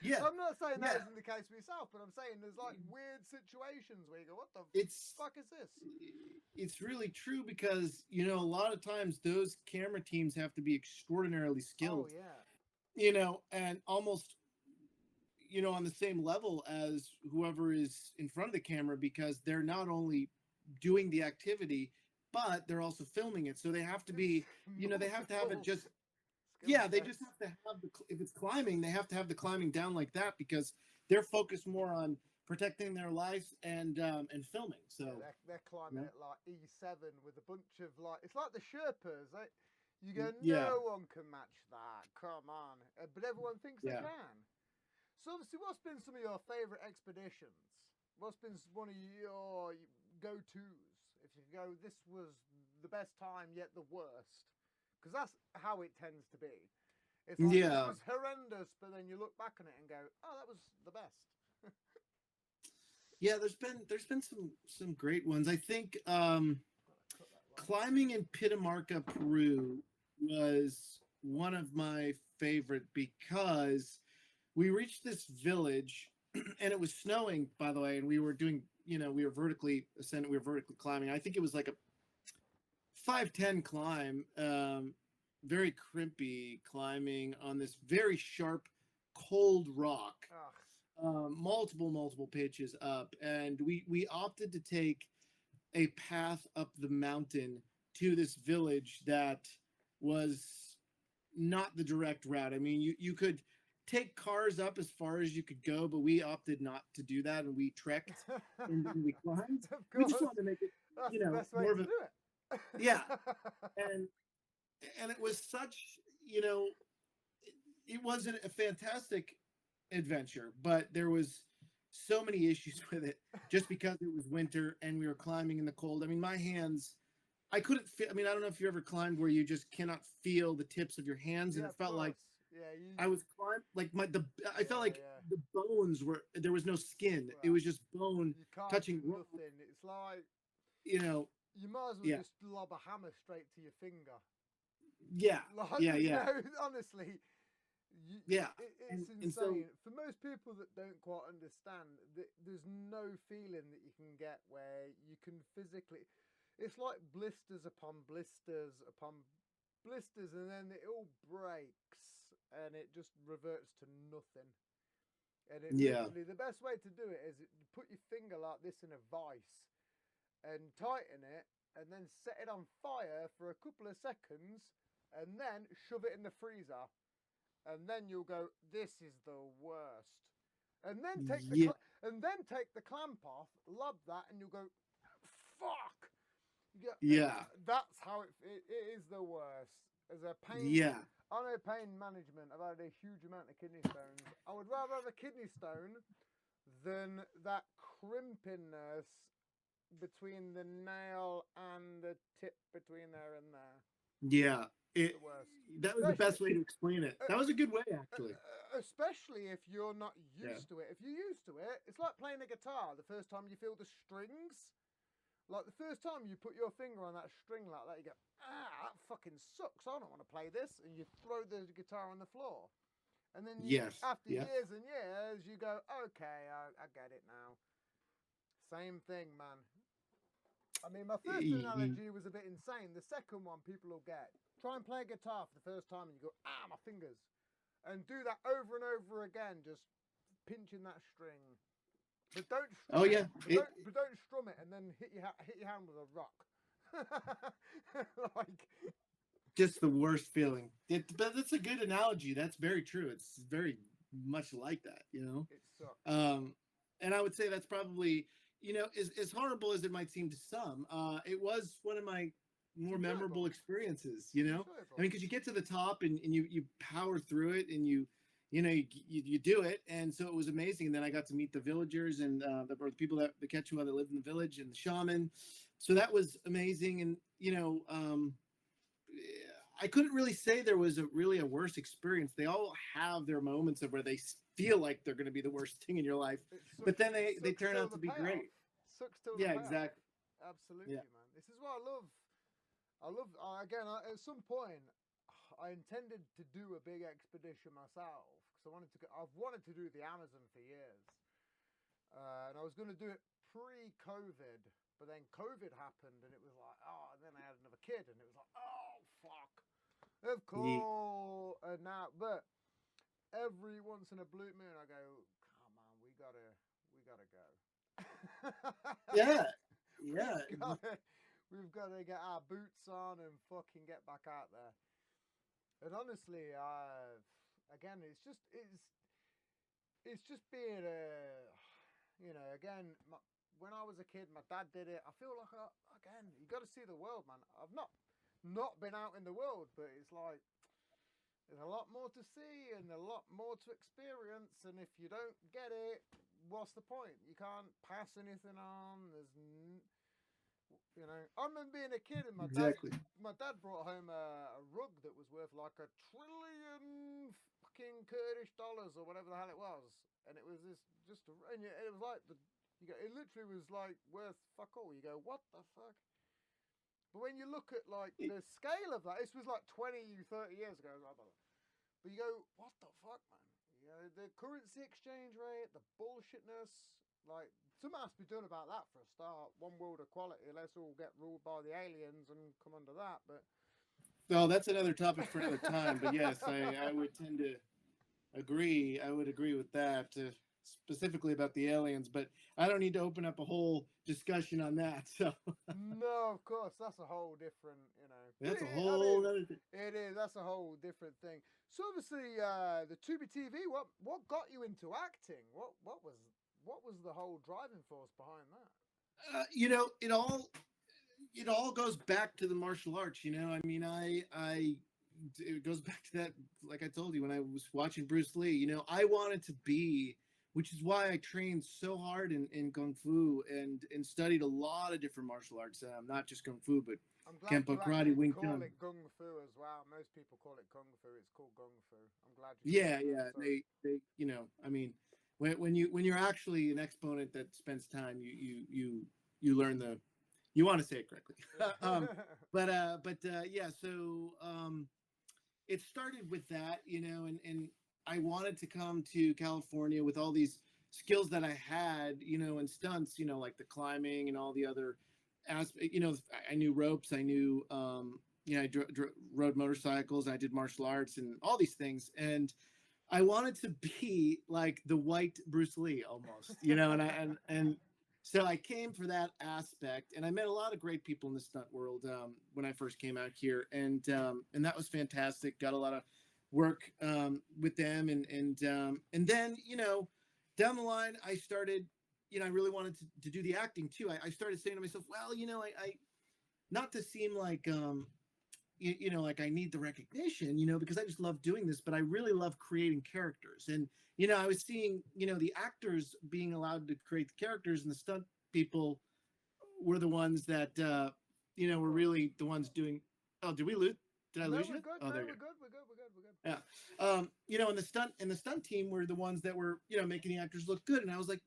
Yeah. I'm not saying that Yeah. isn't the case for yourself, but I'm saying there's like weird situations where you go, what the It's fuck is this? it's really true because a lot of times those camera teams have to be extraordinarily skilled. Oh yeah. And almost on the same level as whoever is in front of the camera because they're not only doing the activity but they're also filming it, so they have to be they have to have it just they just have to have if it's climbing, they have to have the climbing down like that because they're focused more on protecting their lives and filming. So they're climbing at like E7 with a bunch of like, it's like the Sherpas. You go, Yeah. no one can match that. Come on, but everyone thinks they Yeah. can. So obviously, what's been some of your favourite expeditions? What's been one of your go-tos? If you go, this was the best time yet the worst, because that's how it tends to be. It's like it was horrendous, but then you look back on it and go, oh, that was the best. Yeah, there's been some great ones. I think climbing in Pitamarca, Peru was one of my favorite because we reached this village and it was snowing, by the way, and we were doing, we were vertically ascending, we were vertically climbing. I think it was like a 5-10 climb, very crimpy climbing on this very sharp, cold rock. Multiple pitches up, and we opted to take a path up the mountain to this village that was not the direct route. I mean, you could take cars up as far as you could go, but we opted not to do that, and we trekked and then we climbed. We just wanted to make it, that's the best way more of to a do it. yeah, and it was such, it wasn't a fantastic adventure, but there was so many issues with it just because it was winter and we were climbing in the cold. I mean, my hands, I couldn't feel. I mean, I don't know if you ever climbed where you just cannot feel the tips of your hands, and it felt like I was climbing like I felt like the bones were, there was no skin. It was just bone touching nothing. It's like you might as well just lob a hammer straight to your finger. Yeah. Like, yeah. Honestly. It's insane. So, for most people that don't quite understand, there's no feeling that you can get where you can physically. It's like blisters upon blisters upon blisters, and then it all breaks and it just reverts to nothing. And it literally, the best way to do it is you put your finger like this in a vice and tighten it, and then set it on fire for a couple of seconds, and then shove it in the freezer. And then you'll go, this is the worst. And then take the clamp off, lob that, and you'll go, fuck. That's how it is the worst. As a pain. Yeah. I know pain management. I've had a huge amount of kidney stones. I would rather have a kidney stone than that crimpiness between the nail and the tip between there and there. Yeah. That was the best way to explain it. That was a good way, actually. Especially if you're not used to it. If you're used to it, it's like playing a guitar. The first time you feel the strings, like the first time you put your finger on that string like that, you go, that fucking sucks. I don't want to play this. And you throw the guitar on the floor. And then after years and years, you go, okay, I get it now. Same thing, man. I mean, my first analogy was a bit insane. The second one, people will get. Try and play a guitar for the first time and you go, my fingers. And do that over and over again, just pinching that string. But don't strum but don't strum it and then hit your hand with a rock. Like, just the worst feeling. But that's a good analogy. That's very true. It's very much like that, you know. It sucks. And I would say that's probably, you know, as horrible as it might seem to some, it was one of my It's more memorable enjoyable. experiences, you It's know. I enjoyable. mean, because you get to the top and you power through it and you know you do it, and so it was amazing. And then I got to meet the villagers and or the people that the Quechua that lived in the village and the shaman, so that was amazing. And you know, I couldn't really say there was really a worse experience. They all have their moments of where they feel like they're going to be the worst thing in your life, It but sucks. then It they sucks turn till out to the be payoff. great. Sucks till the Yeah, payoff. exactly. Yeah, Absolutely, man. This is what I love. Again. At some point, I intended to do a big expedition myself because I wanted to. I've wanted to do the Amazon for years, and I was going to do it pre-COVID, but then COVID happened, and it was like, oh, and then I had another kid, and it was like, oh, fuck, of Ye- course, and now, but every once in a blue moon, I go, come on, we gotta go. yeah, we've yeah. gotta, we've gotta get our boots on and fucking get back out there. And honestly, again, it's just being again, when I was a kid, my dad did it. I feel like again, you got to see the world, man. I've not been out in the world, but it's like there's a lot more to see and a lot more to experience. And if you don't get it, what's the point? You can't pass anything on. I remember being a kid and Exactly. my dad brought home a rug that was worth like $1 trillion fucking Kurdish dollars or whatever the hell it was, and it was and it was like it literally was like worth fuck all. You go, what the fuck? But when you look at like the scale of that, this was like 20, 30 years ago. But you go, what the fuck, man? You know, the currency exchange rate, the bullshitness, like something has to be done about that for a start. One world equality. Let's all get ruled by the aliens and come under that. But Well, that's another topic for another time. But yes, I would tend to agree. I would agree with that, specifically about the aliens. But I don't need to open up a whole discussion on that. So no, of course, that's a whole different, But that's a I whole mean, other thing. it is. That's a whole different thing. So obviously, the Tubi TV. What got you into acting? What was the whole driving force behind that? You know, it all goes back to the martial arts. You know, I mean, I it goes back to that. Like I told you when I was watching Bruce Lee. You know, I wanted to be. Which is why I trained so hard in kung fu and studied a lot of different martial arts, not just kung fu, but I'm glad kempo, you karate, actually Wing call Chun. it gung fu as well. Most people call it kung fu. It's called gung fu. I'm glad you call Yeah, it that. yeah. So You know, I mean, when you're actually an exponent that spends time, you learn you want to say it correctly. um, but yeah. So it started with that, you know, and I wanted to come to California with all these skills that I had, you know, and stunts, you know, like the climbing and all the other aspects. You know, I knew ropes, I knew, you know, rode motorcycles, I did martial arts and all these things, and I wanted to be like the white Bruce Lee almost, you know, and so I came for that aspect, and I met a lot of great people in the stunt world when I first came out here, and that was fantastic. Got a lot of work with them, and then you know, down the line, I started, you know, I really wanted to do the acting too. I started saying to myself, well, you know, I not to seem like you know, like I need the recognition, you know, because I just love doing this, but I really love creating characters. And, you know, I was seeing, you know, the actors being allowed to create the characters and the stunt people were the ones that, you know, of were course. really the ones doing, oh, did we lose? Did I No, lose we're you? good. Oh, No, there you we're go. good. We're good. We're good. We're good. Yeah. You know, and the stunt team were the ones that were, you know, making the actors look good. And I was like,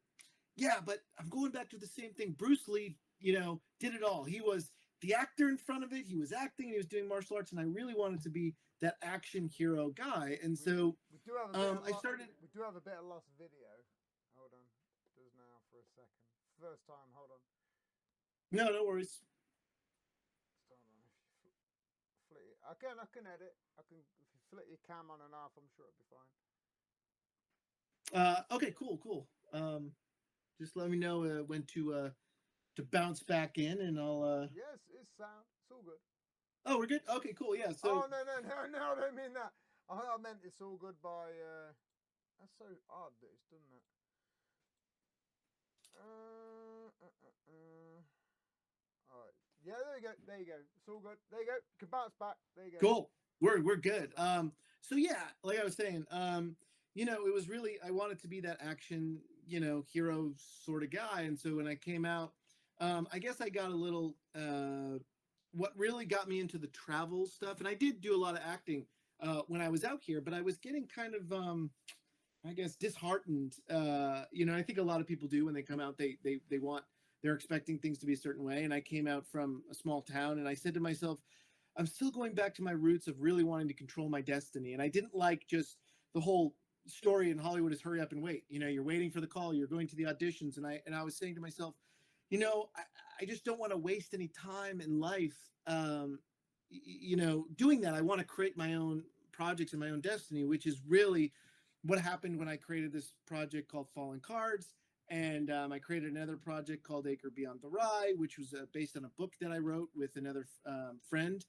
yeah, but I'm going back to the same thing. Bruce Lee, you know, did it all. He was the actor in front of it. He was acting and he was doing martial arts. And I really wanted to be that action hero guy. And We so we do have a bit of I started. we do have a bit of lost video. Hold on. Does now for a second. First time. Hold on. No, no worries. Hold on. If you flit it, I can edit. I can if you flit your cam on and off, I'm sure it'll be fine. Okay, cool, cool. Just let me know when to bounce back in, and I'll. Yes, it's sound. It's all good. Oh, we're good. Okay, cool. Yeah. Oh So no, I don't mean that. I meant it's all good by That's so odd that it's done that. All right. Yeah, there you go. There you go. It's all good. There you go. You can bounce back. There you go. Cool. We're good. So yeah, like I was saying, it was really, I wanted to be that action, hero sort of guy. And so when I came out, I guess I got a little what really got me into the travel stuff, and I did do a lot of acting when I was out here, but I was getting kind of I guess disheartened. I think a lot of people do when they come out, they want, they're expecting things to be a certain way. And I came out from a small town, and I said to myself, I'm still going back to my roots of really wanting to control my destiny. And I didn't like just the whole story in Hollywood is hurry up and wait. You're waiting for the call, you're going to the auditions. And I was saying to myself, I just don't want to waste any time in life, doing that. I want to create my own projects and my own destiny, which is really what happened when I created this project called Fallen Cards. And I created another project called Acre Beyond the Rye, which was based on a book that I wrote with another friend.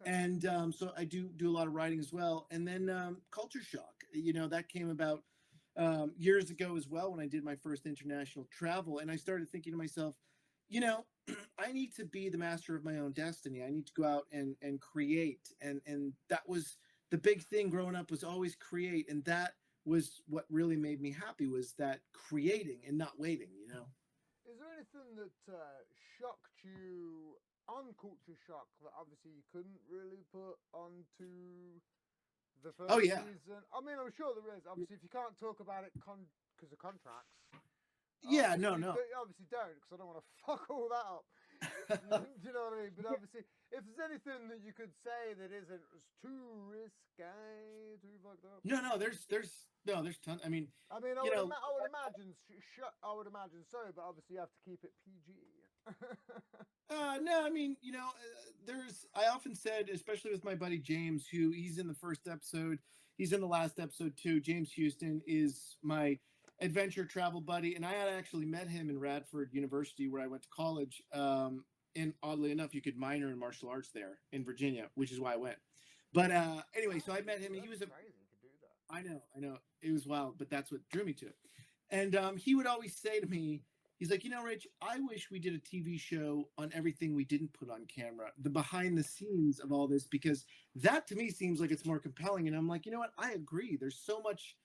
Okay. And so I do a lot of writing as well. And then Culture Shock, that came about years ago as well, when I did my first international travel. And I started thinking to myself, I need to be the master of my own destiny. I need to go out and create. And that was the big thing growing up, was always create. And that was what really made me happy, was that creating and not waiting. Is there anything that shocked you on Culture Shock that obviously you couldn't really put onto the first season? I mean, I'm sure there is. Obviously, if you can't talk about it because of contracts. Yeah, no. Obviously don't, because I don't want to fuck all that up. Do you know what I mean? But obviously, if there's anything that you could say that isn't too risque, too fucked up. No, there's tons. I mean, I would imagine so, but obviously you have to keep it PG. No, I mean, I often said, especially with my buddy James, who he's in the first episode, he's in the last episode too. James Houston is my adventure travel buddy, and I had actually met him in Radford University, where I went to college. And oddly enough, you could minor in martial arts there in Virginia, which is why I went. But anyway, so I met him, and he was crazy to do that. I know, it was wild, but that's what drew me to it. And he would always say to me, he's like, Rich, I wish we did a TV show on everything we didn't put on camera, the behind the scenes of all this, because that to me seems like it's more compelling. And I'm like, you know what? I agree. There's so much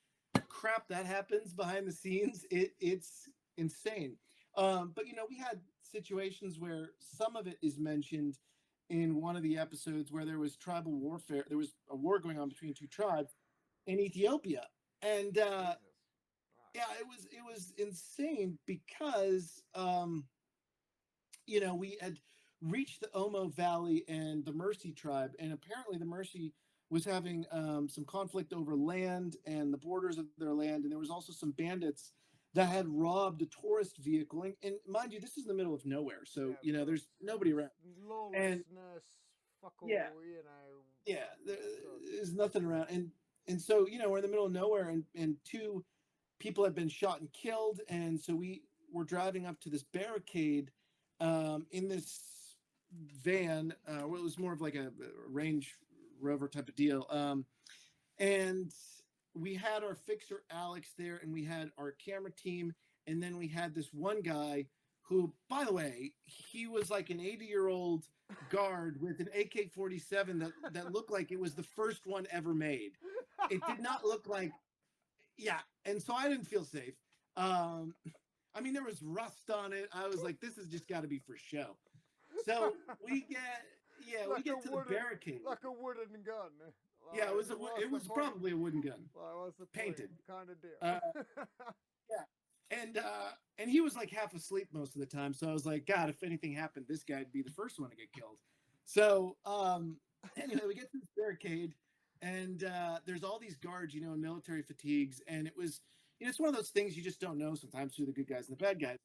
crap that happens behind the scenes. It's insane. But we had situations where some of it is mentioned in one of the episodes where there was tribal warfare. There was a war going on between two tribes in Ethiopia. And yeah, it was insane, because we had reached the Omo Valley and the Mercy tribe, and apparently the Mercy was having some conflict over land and the borders of their land, and there was also some bandits that had robbed a tourist vehicle, and mind you, this is in the middle of nowhere, so there's nobody around. Lawlessness, fuck all, there's nothing around, and so we're in the middle of nowhere, and two people had been shot and killed, and so we were driving up to this barricade in this van. Well, it was more of like a Range Rover type of deal, and we had our fixer Alex there, and we had our camera team, and then we had this one guy who, by the way, he was like an 80-year-old guard with an AK-47 that looked like it was the first one ever made. It did not look like, and so I didn't feel safe. I mean, there was rust on it. I was like, this has just got to be for show. So we get to the barricade, like a wooden gun. Yeah, it was probably a wooden gun, painted kind of deal. And he was like half asleep most of the time. So I was like, God, if anything happened, this guy'd be the first one to get killed. So anyway, we get to this barricade, and there's all these guards, in military fatigues, and it was, it's one of those things you just don't know sometimes who the good guys and the bad guys.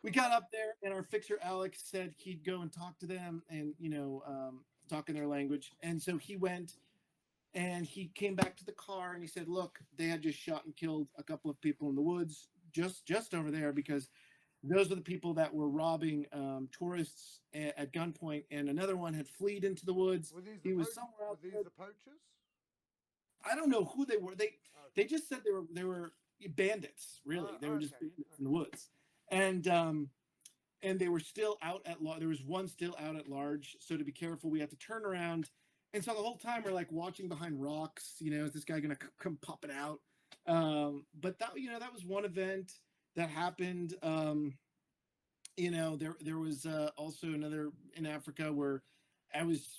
We got up there, and our fixer Alex said he'd go and talk to them, and talk in their language. And so he went. And he came back to the car, and he said, look, they had just shot and killed a couple of people in the woods just over there, because those are the people that were robbing tourists at gunpoint, and another one had fled into the woods. He was somewhere out there. Were these the poachers? I don't know who they were. They Okay. just said they were bandits. Really, they were just Okay. bandits in the Okay. woods, and they were still out at large. There was one still out at large. So to be careful, we had to turn around. And so the whole time we're like watching behind rocks. Is this guy gonna come popping out? But that was one event that happened. There was also another in Africa where I was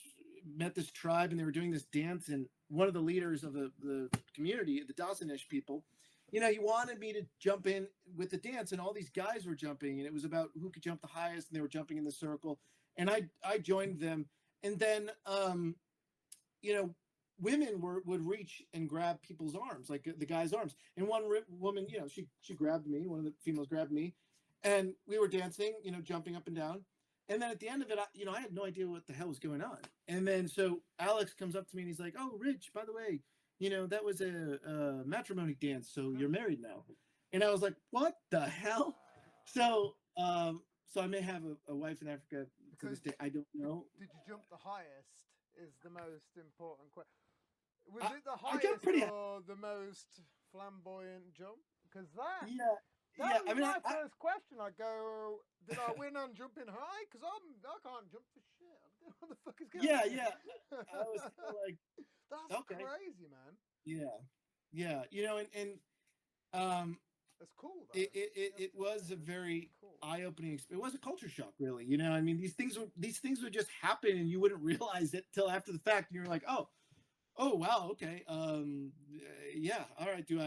met this tribe and they were doing this dance, and one of the leaders of the community, the Dawsonish people, he wanted me to jump in with the dance, and all these guys were jumping, and it was about who could jump the highest, and they were jumping in the circle, and I joined them, and then you know women would reach and grab people's arms, like the guy's arms, and one woman, she grabbed me, one of the females grabbed me, and we were dancing, jumping up and down, and then at the end of it, I had no idea what the hell was going on, and then so Alex comes up to me and he's like, "Oh, Rich, by the way, that was a matrimony dance, so you're married now," and I was like, "What the hell?" So so I may have a wife in Africa to Because this day. I don't know. did you jump the highest? Is the most important question. Was I, it the I jumped highest pretty high. or the most flamboyant jump? Because that Yeah, that yeah. I was mean, my first question. I go, did I win on jumping high? Because I can't jump for shit. What the fuck is going yeah, on yeah. here? I was kind of like, That's okay, crazy, man. yeah, yeah. And um, That's cool though. it You have to was say a that's very cool. eye-opening experience. It was a culture shock, really. I mean, these things would just happen, and you wouldn't realize it till after the fact. And you're like, oh wow, okay, yeah, all right. Do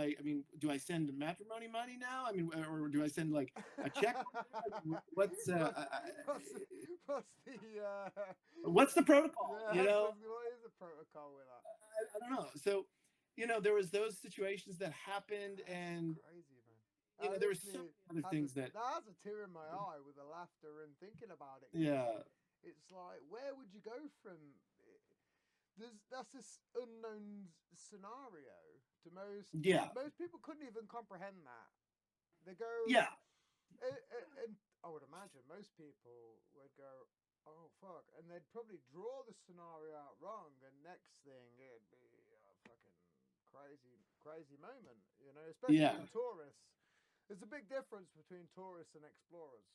I send matrimony money now? I mean, or do I send like a check? What's what's, what's the what's the what's the protocol? yeah? What is the protocol with that? I don't know. So, there was those situations that happened, That's and crazy, man. I there was so literally many other things that, that has a tear in my eye with the laughter and thinking about it. 'Cause yeah, it's like, where would you go from? That's this unknown scenario to yeah, most people couldn't even comprehend that. They go, yeah, and I would imagine most people would go, oh fuck, and they'd probably draw the scenario out wrong, and next thing it'd be a fucking crazy moment, especially yeah, with tourists. There's a big difference between tourists and explorers.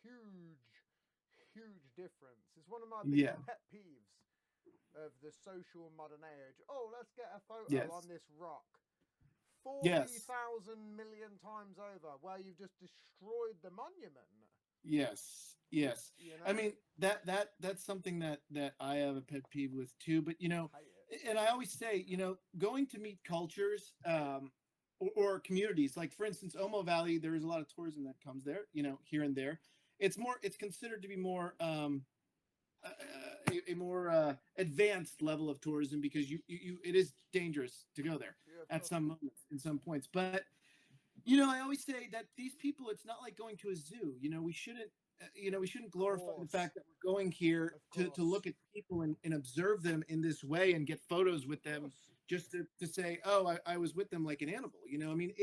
Huge difference. It's one of my yeah, biggest pet peeves of the social modern age. Oh, let's get a photo yes, on this rock. yes, 40,000 million times over, where you've just destroyed the monument. yes, yes. You I know? mean, that's something that I have a pet peeve with too. But Hate it. and I always say, going to meet cultures, or communities, like for instance, Omo Valley, there is a lot of tourism that comes there, here and there. It's considered to be more a more advanced level of tourism, because it is dangerous to go there Yeah, at fuck some it. moments, in some points. But I always say that these people, it's not like going to a zoo. We shouldn't glorify the Course. fact that we're going here Of to course. look at people and observe them in this way and get photos with Of them, course. just to say, oh, I was with them like an animal. I mean,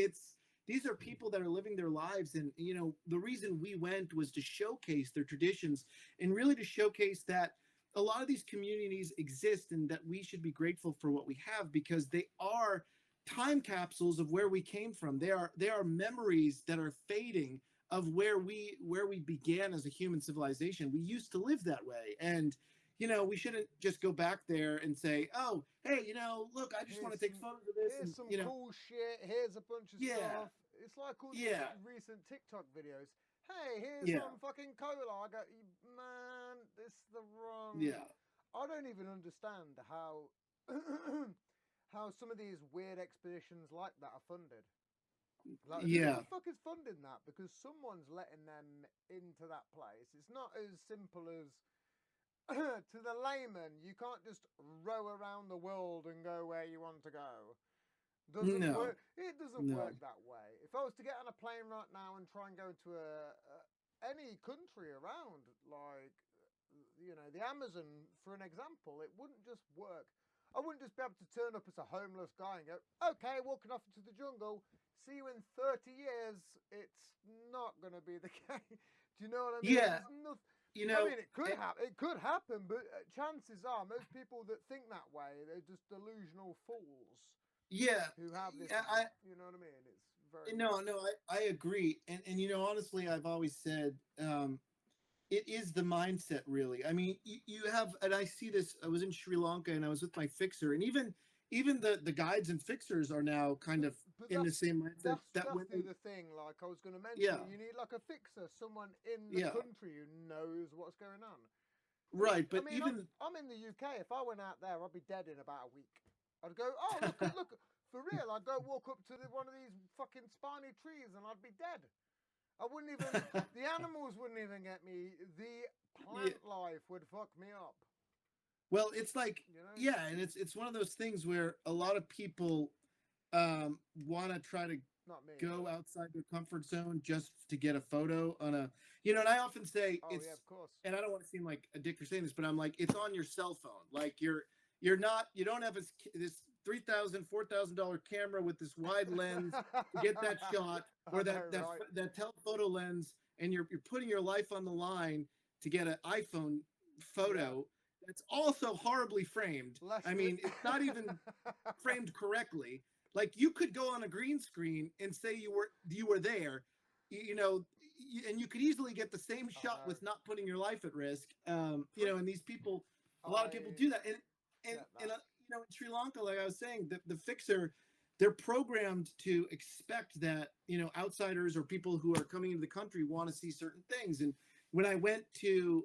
these are people that are living their lives, and the reason we went was to showcase their traditions, and really to showcase that a lot of these communities exist, and that we should be grateful for what we have, because they are time capsules of where we came from. They are memories that are fading, of where we began as a human civilization. We used to live that way, and we shouldn't just go back there and say, oh, hey, look, I just want to take photos of this, Here's and some cool shit. Here's a bunch of yeah, stuff. It's like all these yeah, recent TikTok videos. Hey, here's yeah, some fucking cola. I go, man, this is the wrong. yeah, I don't even understand how how some of these weird expeditions like that are funded. Like, who yeah, the fuck is funding that? Because someone's letting them into that place. It's not as simple as to the layman. You can't just row around the world and go where you want to go. Doesn't no, work. It doesn't no, work that way. If I was to get on a plane right now and try and go to any country around, like the Amazon, for an example, it wouldn't just work. I wouldn't just be able to turn up as a homeless guy and go, okay, walking off into the jungle. See you in 30 years. It's not going to be the case. Do you know what I mean? yeah, There's nothing. you know, I mean, it could happen. It could happen, but chances are, most people that think that way, they're just delusional fools yeah, who have this. yeah, You know what I mean? It's very. no, I agree. And, you know, honestly, I've always said, it is the mindset, really. I mean, you have, and I see this. I was in Sri Lanka and I was with my fixer, and even the guides and fixers are now kind of But in the same mindset that that's when the other thing. Like I was going to mention, yeah, you need like a fixer, someone in the yeah, country who knows what's going on. right. I But mean, even I'm in the UK. If I went out there, I'd be dead in about a week. I'd go, oh look, for real. I'd go walk up to one of these fucking spiny trees, and I'd be dead. I wouldn't even. The animals wouldn't even get me. The yeah, plant life would fuck me up. well, it's like, You know? yeah, and it's one of those things where a lot of people want to try to Not me. go But, outside their comfort zone just to get a photo on a, you know, and I often say oh it's, yeah, of course. and I don't want to seem like a dick for saying this, but I'm like, it's on your cell phone. Like you're not, you don't have this $3,000 $4,000 camera with this wide lens to get that shot, or I know, right? that telephoto lens, and you're putting your life on the line to get an iPhone photo that's also horribly framed. Less I mean, it's not even framed correctly. Like you could go on a green screen and say you were there, you know, and you could easily get the same shot with not putting your life at risk. You know, and these people, a lot of people do that, and you know, in Sri Lanka, like I was saying, the fixer, they're programmed to expect that, you know, outsiders or people who are coming into the country want to see certain things. And when I went to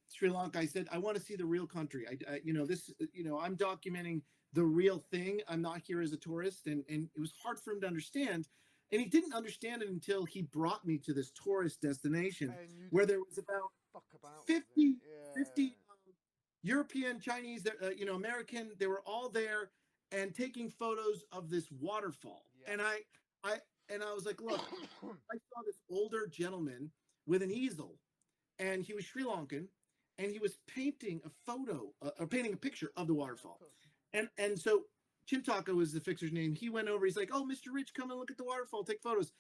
Sri Lanka, I said, I want to see the real country. You know, this, you know, I'm documenting the real thing. I'm not here as a tourist. And it was hard for him to understand. And he didn't understand it until he brought me to this tourist destination where there was about 50, 50 European, Chinese, you know, American. They were all there and taking photos of this waterfall. Yeah. And I was like, look, I saw this older gentleman with an easel, and he was Sri Lankan, and he was painting a photo, or painting a picture of the waterfall. And so Chintaka was the fixer's name. He went over. He's like, "Oh, Mr. Rich, come and look at the waterfall. Take photos."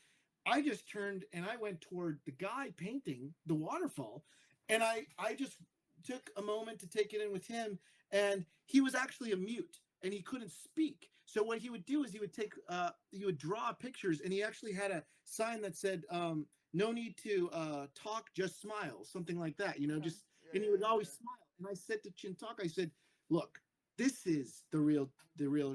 I just turned and I went toward the guy painting the waterfall, and I just took a moment to take it in with him. And he was actually a mute, and he couldn't speak. So what he would do is he would draw pictures, and he actually had a sign that said, "No need to talk, just smile," something like that. You know, just and he would always smile. And I said to Chintaka, I said, "Look, this is the real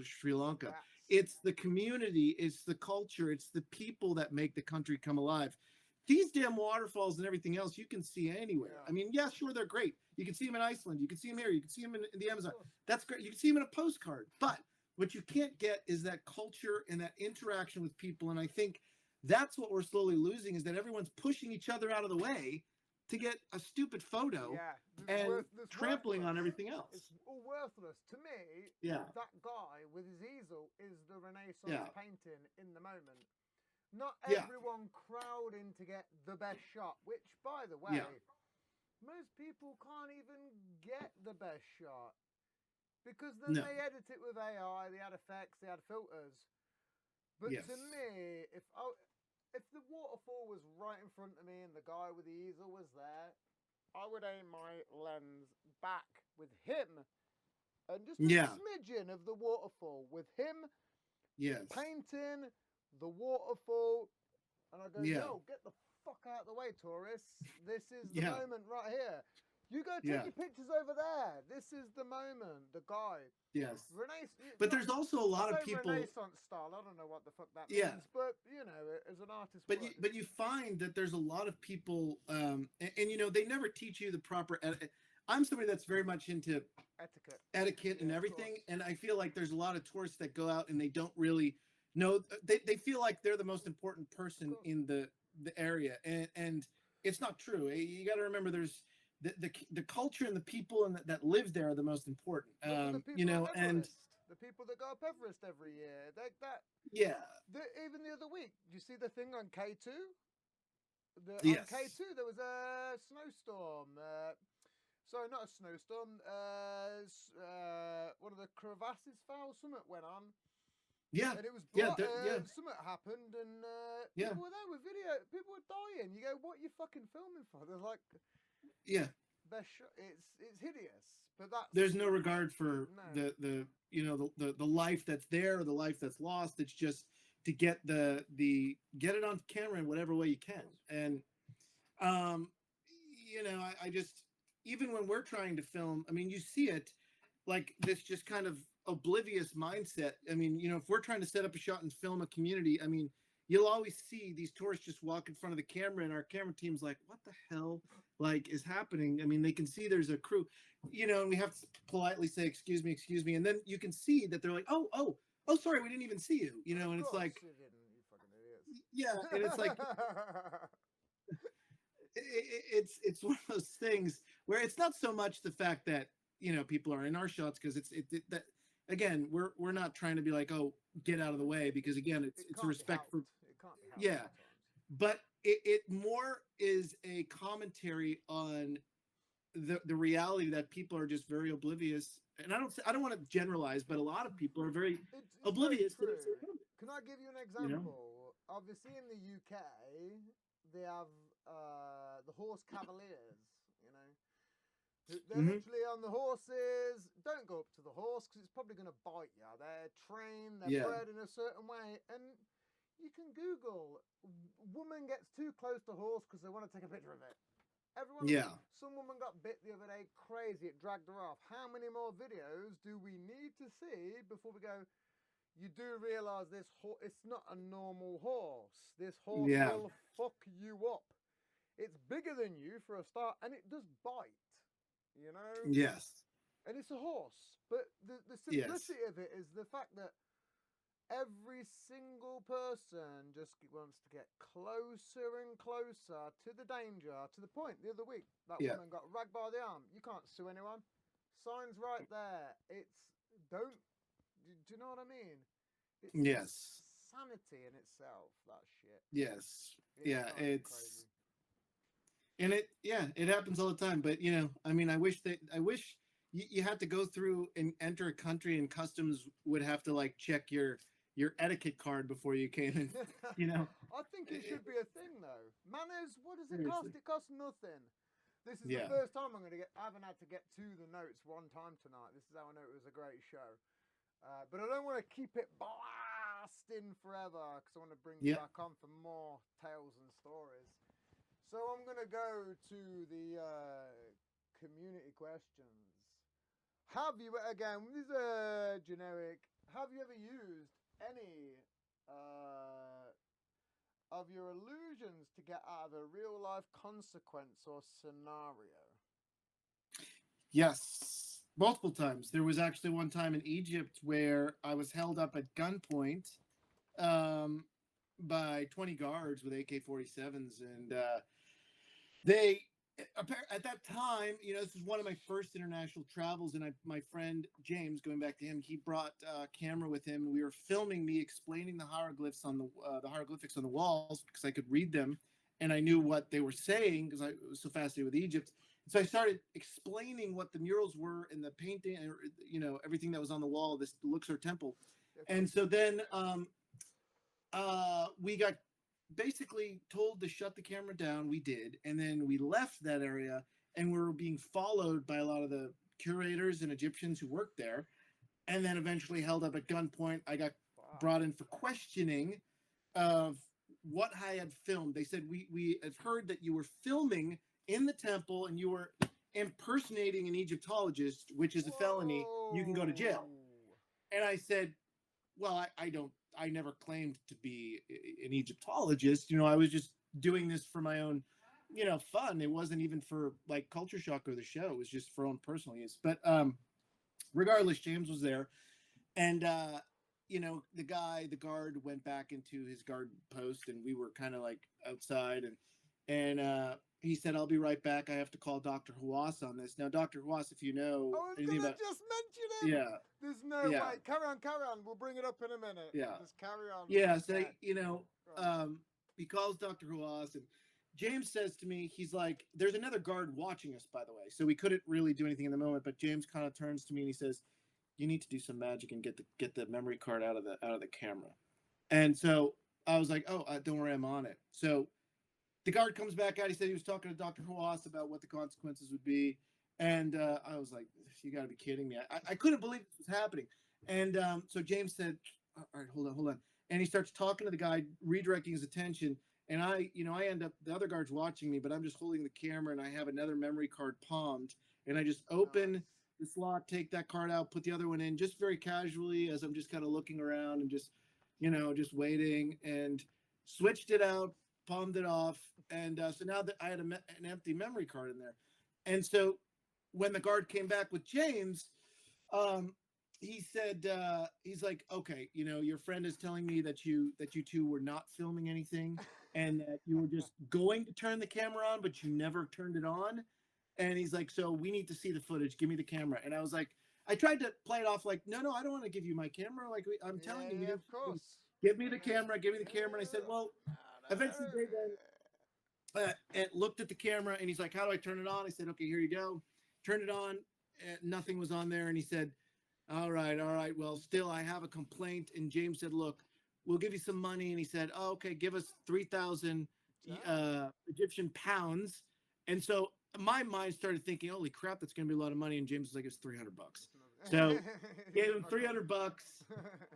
Sri Lanka. It's the community, it's the culture, it's the people that make the country come alive. These damn waterfalls and everything else you can see anywhere. I mean, yeah, sure, they're great. You can see them in Iceland, you can see them here, you can see them in the Amazon. That's great. You can see them in a postcard. But what you can't get is that culture and that interaction with people. And I think that's what we're slowly losing, is that everyone's pushing each other out of the way to get a stupid photo and trampling on everything else. It's all worthless. To me, that guy with his easel is the Renaissance painting in the moment. Not everyone crowding to get the best shot, which, by the way, most people can't even get the best shot. Because then they edit it with AI, they add effects, they add filters. But to me, if the waterfall was right in front of me and the guy with the easel was there, I would aim my lens back with him and just a smidgen of the waterfall with him painting the waterfall. And I go, yo, get the fuck out of the way, tourists. This is the moment right here. You go take your pictures over there. This is the moment. The guy. Yes. But there's also a lot of people. Renaissance style. I don't know what the fuck that means. But you know, as an artist. But you find that there's a lot of people, and you know, they never teach you the proper. I'm somebody that's very much into etiquette and everything, and I feel like there's a lot of tourists that go out and they don't really know. They feel like they're the most important person in the area, and it's not true. You got to remember, there's the culture and the people that live there are the most important. You know, and the people that go up Everest every year, even the other week, do you see the thing on K2? On K2 there was a snowstorm. Sorry, not a snowstorm. One of the crevasses fell. Something went on. Yeah, and it was something happened, and people were there with video. People were dying. You go, what are you fucking filming for? They're like, Yeah. It's hideous. But that's There's no regard for no. the life that's there or the life that's lost. It's just to get get it on camera in whatever way you can. And um I just, even when we're trying to film, I mean, you see it, like this just kind of oblivious mindset. I mean, if we're trying to set up a shot and film a community, I mean, you'll always see these tourists just walk in front of the camera, and our camera team's like, what the hell like is happening? I mean, they can see there's a crew, and we have to politely say, excuse me, and then you can see that they're like, oh, sorry, we didn't even see you, and it's like, You didn't, you fucking idiots. yeah, and it's like, it's one of those things where it's not so much the fact that people are in our shots, because that again, we're not trying to be like, oh, get out of the way, because again, it's a respect for, it can't be helped yeah, sometimes. but it more is a commentary on the reality that people are just very oblivious. And I don't want to generalize, but a lot of people are very It's oblivious to very this. true. Can I give you an example? Obviously, in the UK, they have the horse cavaliers. They're literally on the horses. Don't go up to the horse because it's probably going to bite you. They're trained, they're bred in a certain way. And you can Google, woman gets too close to horse because they want to take a picture of it. Some woman got bit the other day, crazy, it dragged her off. How many more videos do we need to see before we go, you do realise this horse, it's not a normal horse. This horse will fuck you up. It's bigger than you for a start, and it does bite. Yes. And it's a horse. But the simplicity of it is the fact that every single person just wants to get closer and closer to the danger, to the point the other week that woman got ragged by the arm. You can't sue anyone. Sign's right there. Do you know what I mean? It's sanity in itself, that shit. Yes. It's crazy. And it happens all the time. But I mean, I wish you had to go through and enter a country, and customs would have to like check your etiquette card before you came in. I think it should be a thing though. Manners, what does it cost? It costs nothing. This is the first time I haven't had to get to the notes one time tonight. This is how I know it was a great show. But I don't want to keep it blasting forever because I want to bring you back on for more tales and stories. So I'm going to go to the community questions. Have you, again, these are generic, have you ever used any of your illusions to get out of a real life consequence or scenario? Yes, multiple times. There was actually one time in Egypt where I was held up at gunpoint by 20 guards with AK-47s, and they, at that time, this was one of my first international travels, and my friend James, going back to him, he brought a camera with him, and we were filming me explaining the hieroglyphs on the hieroglyphics on the walls, because I could read them, and I knew what they were saying because I was so fascinated with Egypt. So I started explaining what the murals were and the painting, and everything that was on the wall, this Luxor temple. And so then we got basically told to shut the camera down. We did, and then we left that area, and we were being followed by a lot of the curators and Egyptians who worked there, and then eventually held up at gunpoint. I got brought in for questioning of what I had filmed. They said, we have heard that you were filming in the temple and you were impersonating an Egyptologist, which is a felony. You can go to jail. And I said, well, I never claimed to be an Egyptologist. I was just doing this for my own, fun. It wasn't even for like culture shock or the show. It was just for own personal use. But regardless, James was there, and the guard went back into his guard post, and we were kind of like outside, and he said, I'll be right back. I have to call Dr. Hawass on this. Now, Dr. Hawass, if you know anything about... just mention him. Yeah. There's no way. Carry on. We'll bring it up in a minute. Yeah. Just carry on. Yeah, so, he calls Dr. Hawass, and James says to me, he's like, there's another guard watching us, by the way. So we couldn't really do anything in the moment, but James kind of turns to me and he says, you need to do some magic and get the memory card out of the camera. And so I was like, oh, don't worry, I'm on it. So the guard comes back out. He said he was talking to Dr. Haas about what the consequences would be. And I was like, you got to be kidding me. I couldn't believe this was happening. And so James said, all right, hold on. And he starts talking to the guy, redirecting his attention. And I end up, the other guard's watching me, but I'm just holding the camera and I have another memory card palmed. And I just open the slot, take that card out, put the other one in just very casually as I'm just kind of looking around and just, just waiting, and switched it out, palmed it off. And so now that I had an empty memory card in there. And so when the guard came back with James, he said, he's like, okay, your friend is telling me that you two were not filming anything and that you were just going to turn the camera on, but you never turned it on. And he's like, so we need to see the footage. Give me the camera. And I was like, I tried to play it off like, no, I don't want to give you my camera. Like, I'm telling you, of course. Give me the camera. Give me the camera. And I said, well, eventually they then and looked at the camera and he's like, how do I turn it on? I said, okay, here you go. Turned it on. Nothing was on there. And he said, all right. Well, still, I have a complaint. And James said, look, we'll give you some money. And he said, oh, okay, give us 3,000 Egyptian pounds. And so my mind started thinking, holy crap, that's going to be a lot of money. And James was like, it's $300. So gave him $300.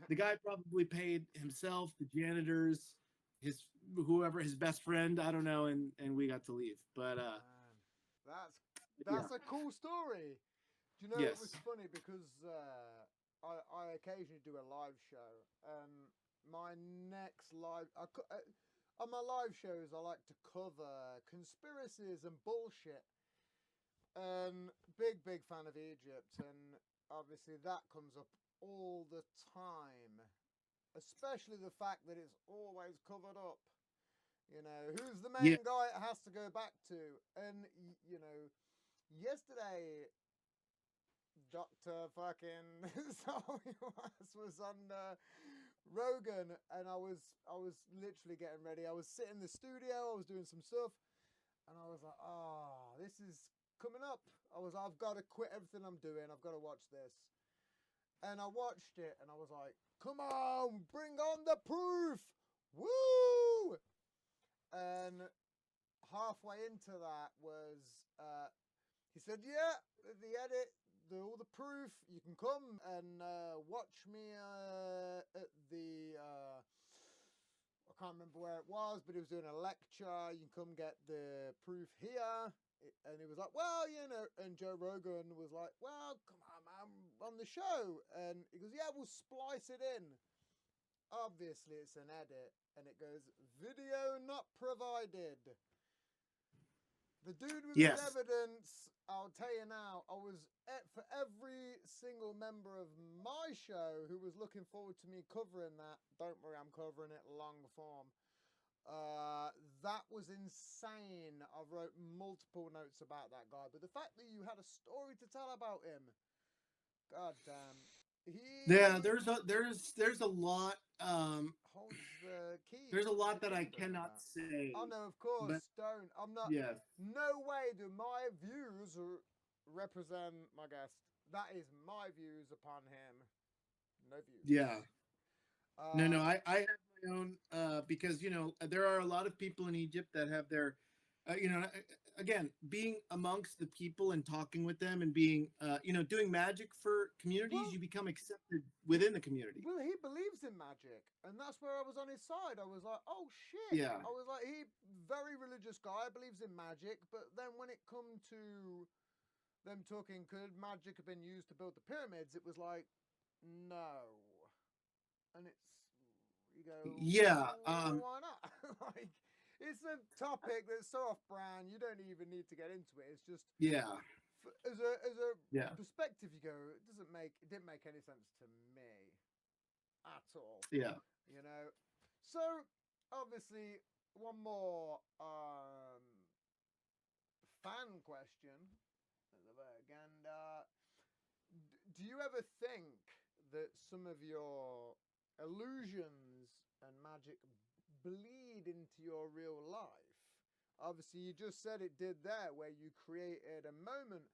The guy probably paid himself, the janitors, his best friend, I don't know, and we got to leave. But that's a cool story. Do you know, yes. It was funny because I occasionally do a live show, and my next live on my live shows I like to cover conspiracies and bullshit. And big fan of Egypt, and obviously that comes up all the time, especially the fact that it's always covered up. Who's the main guy it has to go back to? And yesterday Dr. fucking was on Rogan, and I was literally getting ready. I was sitting in the studio, I was doing some stuff, and I was like, this is coming up. I've got to quit everything I'm doing. I've got to watch this. And I watched it and I was like, come on, bring on the proof. Woo! And halfway into that was, he said, yeah, the edit, all the proof, you can come and watch me at the, I can't remember where it was, but he was doing a lecture. You can come get the proof here. And he was like, well, and Joe Rogan was like, well, come on, man, on the show. And he goes, yeah, we'll splice it in. Obviously, it's an edit. And it goes, video not provided. The dude with his evidence, I'll tell you now, I was, for every single member of my show who was looking forward to me covering that, don't worry, I'm covering it long form. That was insane. I wrote multiple notes about that guy, but the fact that you had a story to tell about him, god damn. There's a lot. Holds the key. There's a lot that I cannot say. Oh no, of course, but, don't. I'm not. Yes. No way do my views represent my guest. That is my views upon him. No views. Yeah. No, I have my own, because, there are a lot of people in Egypt that have their, again, being amongst the people and talking with them and being, doing magic for communities, you become accepted within the community. Well, he believes in magic, and that's where I was on his side. I was like, oh, shit. Yeah. I was like, very religious guy, believes in magic, but then when it come to them talking, could magic have been used to build the pyramids, it was like, no. And it's, you go, yeah, why not? Like, it's a topic that's so off-brand. You don't even need to get into it. It's just as a perspective, you go, it didn't make any sense to me at all. Yeah, So obviously, one more fan question. Again, do you ever think that some of your illusions and magic bleed into your real life? Obviously, you just said it did there, where you created a moment,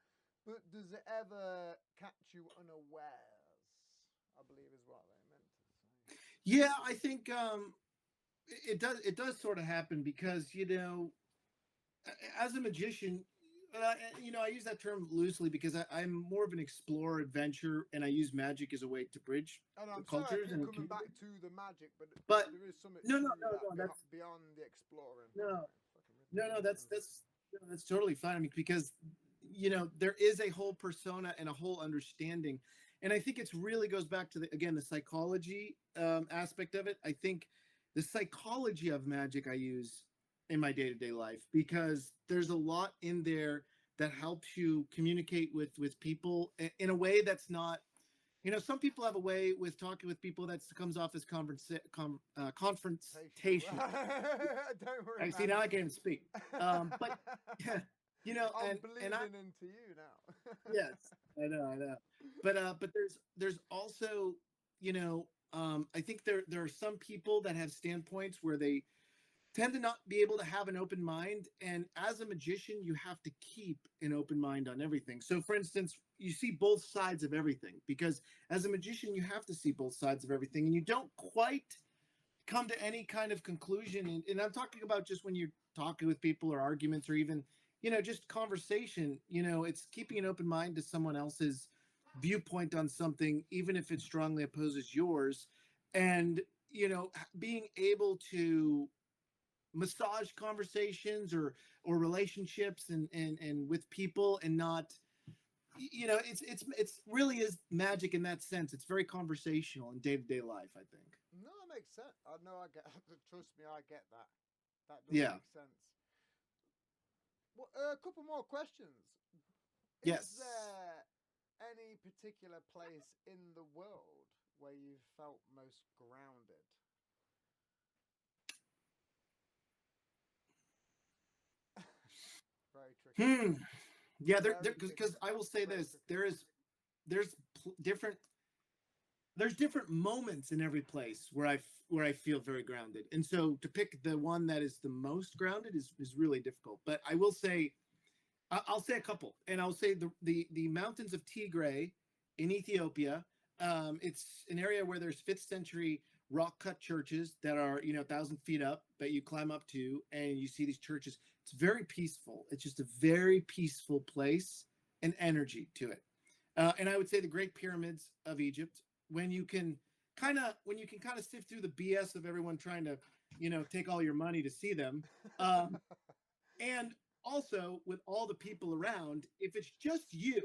but does it ever catch you unawares? I believe is what they meant to say. Yeah, I think it does sort of happen because as a magician, I use that term loosely because I'm more of an explorer, adventure, and I use magic as a way to bridge And I'm sorry I cultures keep and coming back communities. to the magic, but But there is something no, to no, no, that no. That's beyond the exploring. no, Fucking rip no, it no. off. That's totally fine. I mean, because there is a whole persona and a whole understanding, and I think it's really goes back to the psychology aspect of it. I think the psychology of magic I use in my day to day life because there's a lot in there that helps you communicate with people in a way that's not. Some people have a way with talking with people that comes off as confrontational. Don't worry, I see man. now I can't even speak. But yeah, I'm and I bleeding into you now. yes, I know. But there's also I think there are some people that have standpoints where they tend to not be able to have an open mind, and as a magician you have to keep an open mind on everything. So for instance, you see both sides of everything because as a magician you have to see both sides of everything, and you don't quite come to any kind of conclusion. And I'm talking about just when you're talking with people or arguments or even, just conversation, it's keeping an open mind to someone else's viewpoint on something, even if it strongly opposes yours. And, being able to massage conversations or relationships and with people and not, it's really is magic in that sense. It's very conversational in day-to-day life, I think. No, that makes sense. I know. I get. Trust me, I get that. That does Yeah. make sense. Well, a couple more questions. Is Yes. there any particular place in the world where you felt most grounded? Very tricky. Yeah, Very because tricky. I will say Very this: tricky. there's different there's different moments in every place where I feel very grounded, and so to pick the one that is the most grounded is really difficult. But I will say I'll say a couple, and I'll say the mountains of Tigray in Ethiopia. It's an area where there's fifth century rock cut churches that are 1,000 feet up that you climb up to, and you see these churches. It's very peaceful. It's just a very peaceful place and energy to it. And I would say the Great Pyramids of Egypt, when you can kind of sift through the BS of everyone trying to take all your money to see them. Um, and also with all the people around, if it's just you,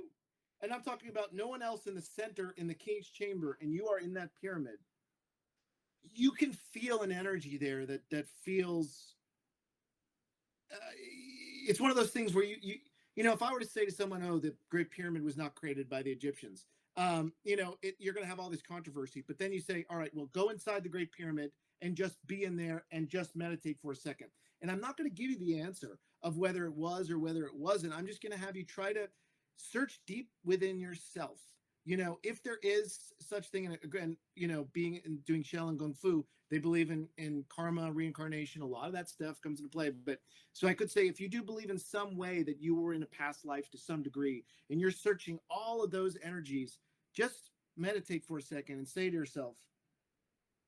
and I'm talking about no one else in the center in the king's chamber, and you are in that pyramid, you can feel an energy there that feels. Uh, it's one of those things where if I were to say to someone, "Oh, the Great Pyramid was not created by the Egyptians," you're going to have all this controversy. But then you say, "All right, well, go inside the Great Pyramid and just be in there and just meditate for a second." And I'm not going to give you the answer of whether it was or whether it wasn't. I'm just going to have you try to search deep within yourself. If there is such thing, and again, being doing Shaolin Kung Fu, they believe in karma, reincarnation. A lot of that stuff comes into play. But so I could say, if you do believe in some way that you were in a past life to some degree, and you're searching all of those energies, just meditate for a second and say to yourself,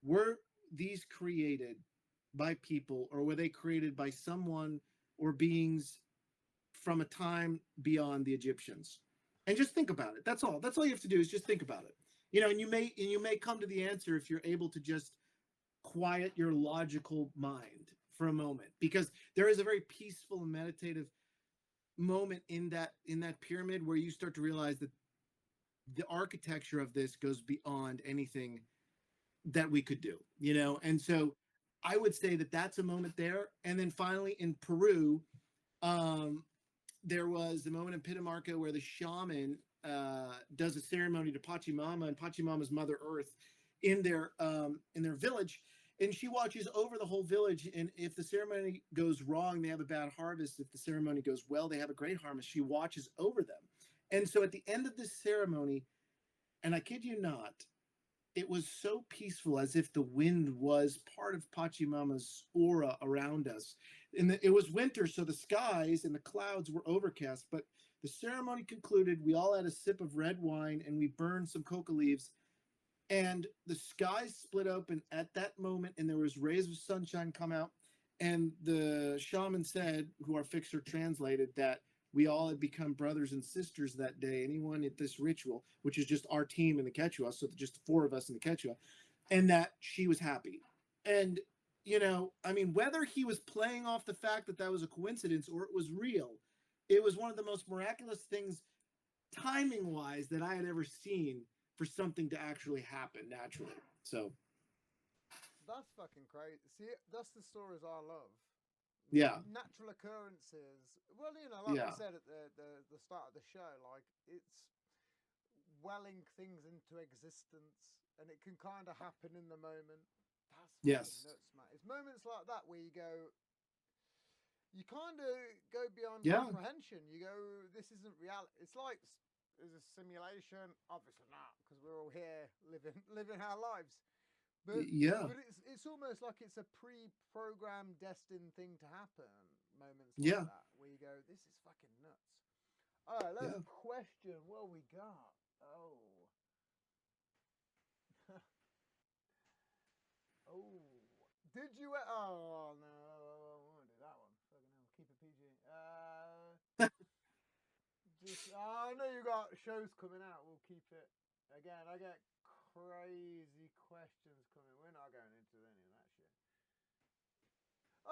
were these created by people, or were they created by someone or beings from a time beyond the Egyptians? And just think about it. That's all you have to do is just think about it. And you may come to the answer if you're able to just quiet your logical mind for a moment, because there is a very peaceful and meditative moment in that pyramid where you start to realize that the architecture of this goes beyond anything that we could do. And so I would say that that's a moment there. And then finally in Peru, um, there was the moment in Pitamarca where the shaman does a ceremony to Pachamama and Pachamama's Mother Earth in their village, and she watches over the whole village. And if the ceremony goes wrong, they have a bad harvest. If the ceremony goes well, they have a great harvest. She watches over them. And so at the end of this ceremony, and I kid you not, it was so peaceful, as if the wind was part of Pachamama's aura around us. And it was winter, so the skies and the clouds were overcast. But the ceremony concluded. We all had a sip of red wine, and we burned some coca leaves. And the skies split open at that moment, and there was rays of sunshine come out. And the shaman said, who our fixer translated, that we all had become brothers and sisters that day. Anyone at this ritual, which is just our team in the Quechua, so just the four of us in the Quechua, and that she was happy. And, I mean, whether he was playing off the fact that that was a coincidence or it was real, it was one of the most miraculous things, timing wise, that I had ever seen for something to actually happen naturally. So, That's fucking crazy. See, that's the stories I love. yeah, Natural occurrences. Well, like we yeah, said at the start of the show, like it's welling things into existence, and it can kind of happen in the moment. That's fucking yes, nuts, man. It's moments like that where you kind of go beyond yeah, comprehension. You go, this isn't reality. It's like is a simulation. Obviously not, because we're all here living our lives. But yeah, but it's almost like it's a pre-programmed, destined thing to happen. Moments like yeah, that where you go, this is fucking nuts. All right, let's yeah. question what we got. Oh, oh, did you? Oh no, I won't do that one. Fucking hell, keep it PG. Just I know you got shows coming out. We'll keep it. Again, I get crazy questions coming. We're not going into any of that shit.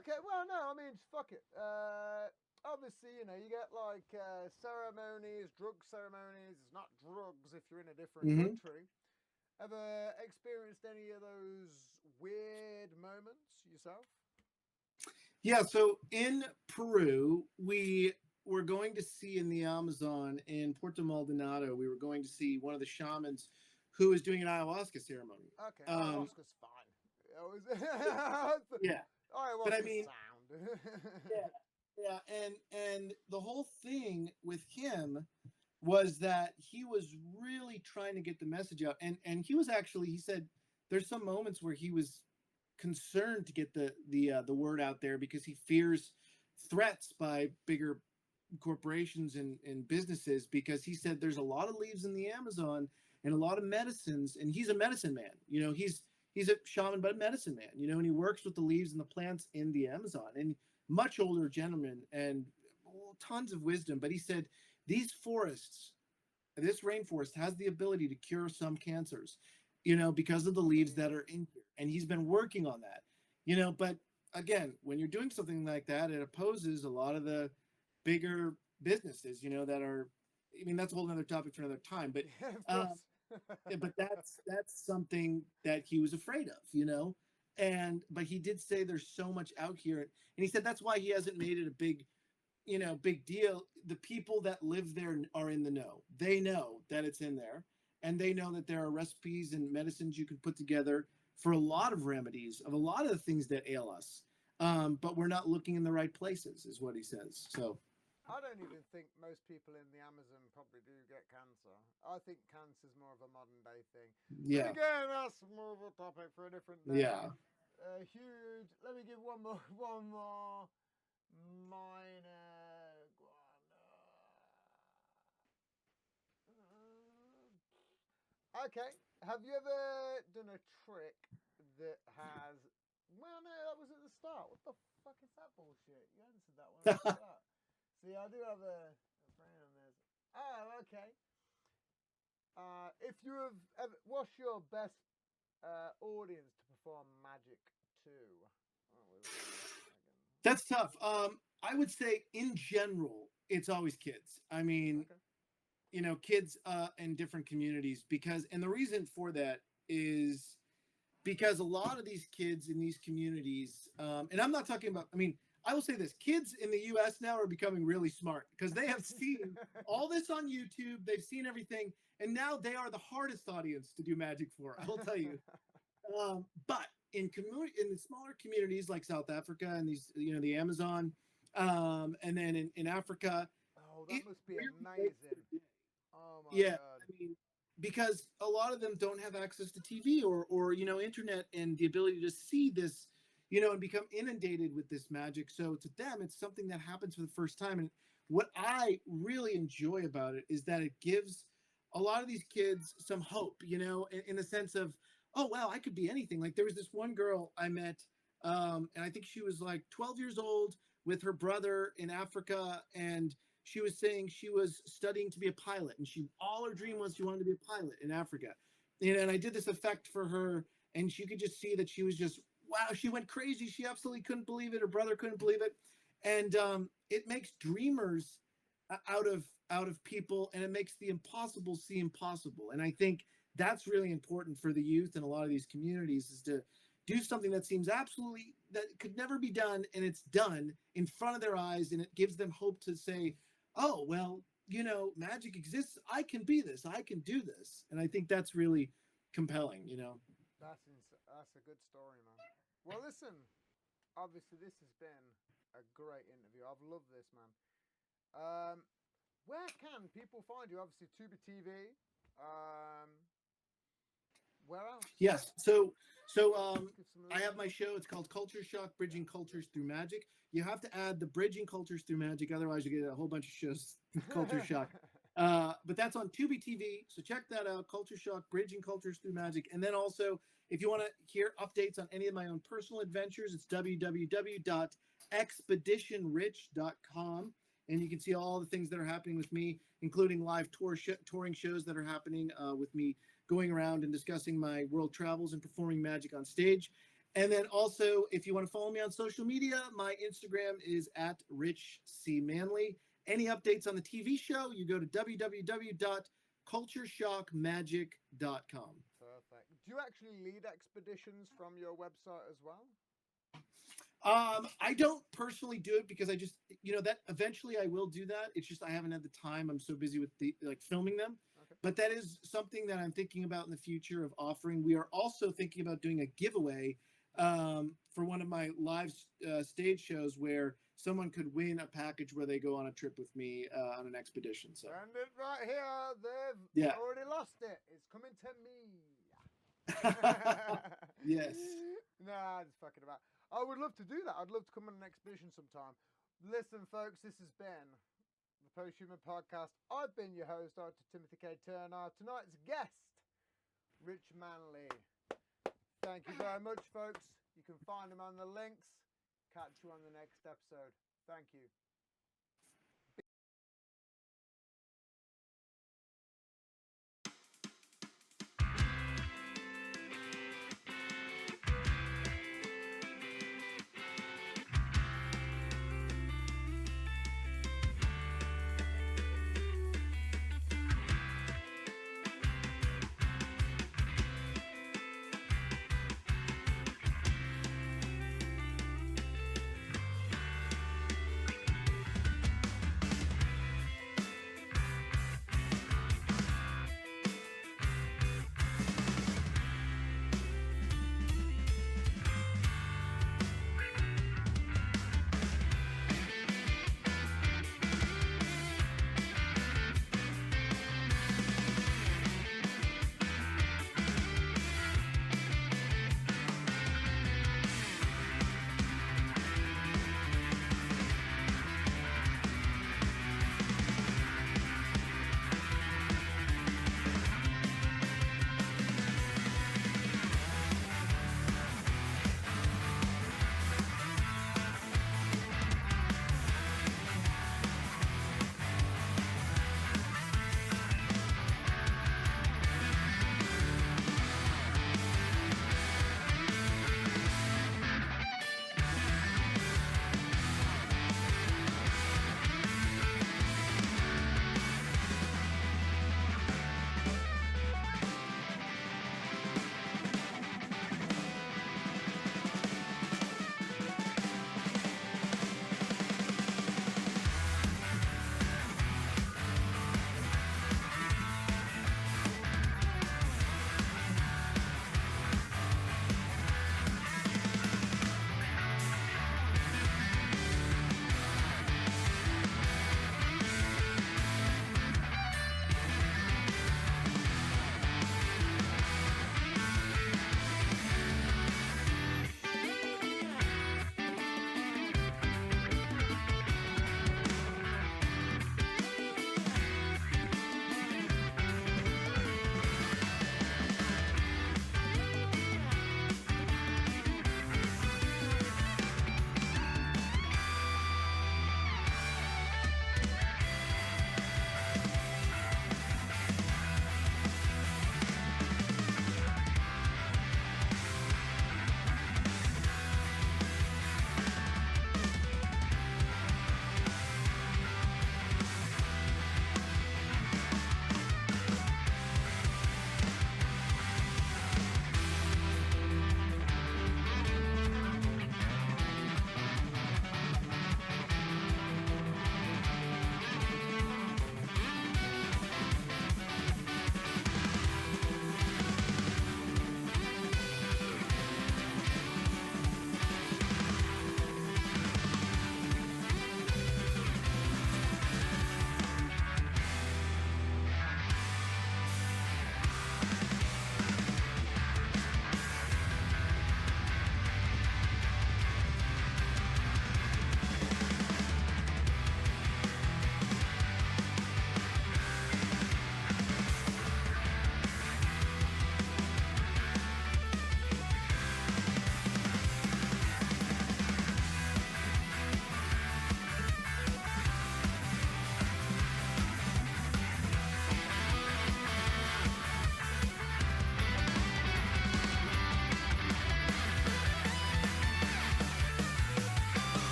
Okay, well, no, I mean, fuck it. Obviously, you get like ceremonies, drug ceremonies. It's not drugs if you're in a different Mm-hmm. country. Ever experienced any of those weird moments yourself? Yeah, so in Peru, we were going to see in the Amazon in Puerto Maldonado, we were going to see one of the shamans who was doing an ayahuasca ceremony. Okay, Um, ayahuasca's fine. It was yeah, but I ayahuasca's mean, sound. yeah, and the whole thing with him was that he was really trying to get the message out, and he was actually, he said there's some moments where he was concerned to get the word out there because he fears threats by bigger corporations and businesses, because he said there's a lot of leaves in the Amazon and a lot of medicines, and he's a medicine man. He's a shaman but a medicine man, and he works with the leaves and the plants in the Amazon, and much older gentleman, and tons of wisdom. But he said these forests, this rainforest, has the ability to cure some cancers, because of the leaves that are in here. And he's been working on that, but again, when you're doing something like that, it opposes a lot of the bigger businesses, that are, I mean, that's a whole other topic for another time, but, Yeah, of um, course. but that's something that he was afraid of. But he did say there's so much out here. And he said that's why he hasn't made it a big deal. The people that live there are in the know. They know that it's in there, and they know that there are recipes and medicines you can put together for a lot of remedies of a lot of the things that ail us. But we're not looking in the right places, is what he says. So, I don't even think most people in the Amazon probably do get cancer. I think cancer's more of a modern day thing. But yeah, again, that's more of a topic for a different day. yeah. Huge. Let me give one more, one more minor one. Okay. Have you ever done a trick that has? Well, no, that was at the start. What the fuck is that bullshit? You answered that one at the start. See, I do have a brain on this. Oh, okay. If you have ever, what's your best audience to perform magic to? That's tough. I would say in general, it's always kids. I mean, Okay. kids in different communities, because, and the reason for that is because a lot of these kids in these communities, and I'm not talking about, I mean, I will say this: kids in the US now are becoming really smart because they have seen all this on YouTube, they've seen everything, and now they are the hardest audience to do magic for, I will tell you. But in the smaller communities like South Africa and these, the Amazon, and then in Africa, Oh, that it must be really makes amazing. their day. Oh my Yeah, god. I mean, because a lot of them don't have access to TV or internet and the ability to see this, and become inundated with this magic. So to them, it's something that happens for the first time. And what I really enjoy about it is that it gives a lot of these kids some hope, in the sense of, oh wow, I could be anything. Like there was this one girl I met And I think she was like 12 years old with her brother in Africa, and she was saying she was studying to be a pilot, and all her dream was she wanted to be a pilot in Africa. And I did this effect for her, and you could just see that she was just wow. She went crazy. She absolutely couldn't believe it. Her brother couldn't believe it, and it makes dreamers out of people, and it makes the impossible seem possible. And I think that's really important for the youth in a lot of these communities, is to do something that seems absolutely that could never be done, and it's done in front of their eyes, and it gives them hope to say, oh well, magic exists. I can be this. I can do this. And I think that's really compelling. That's a good story, man. Well, listen, obviously this has been a great interview. I've loved this, man. Where can people find you? Obviously, Tubi TV. Where else? Yes. So I have my show. It's called Culture Shock: Bridging Cultures Through Magic. You have to add the Bridging Cultures Through Magic, otherwise you get a whole bunch of shows. Culture Shock. But that's on Tubi TV. So check that out. Culture Shock: Bridging Cultures Through Magic. And then also, if you want to hear updates on any of my own personal adventures, it's www.expeditionrich.com. And you can see all the things that are happening with me, including live touring shows that are happening with me going around and discussing my world travels and performing magic on stage. And then also, if you want to follow me on social media, my Instagram is at Rich C. Manley. Any updates on the TV show, you go to www.cultureshockmagic.com. Perfect. Do you actually lead expeditions from your website as well? I don't personally do it because I just, that eventually I will do that. It's just I haven't had the time. I'm so busy with filming them. Okay. But that is something that I'm thinking about in the future of offering. We are also thinking about doing a giveaway for one of my live stage shows where someone could win a package where they go on a trip with me on an expedition. So. And it right here, they've already lost it. It's coming to me. Yes. Nah, just fucking about. I would love to do that. I'd love to come on an expedition sometime. Listen, folks, this has been the Posthuman Podcast. I've been your host, Dr. Timothy K. Turner. Tonight's guest, Rich Manley. Thank you very much, folks. You can find him on the links. Catch you on the next episode. Thank you.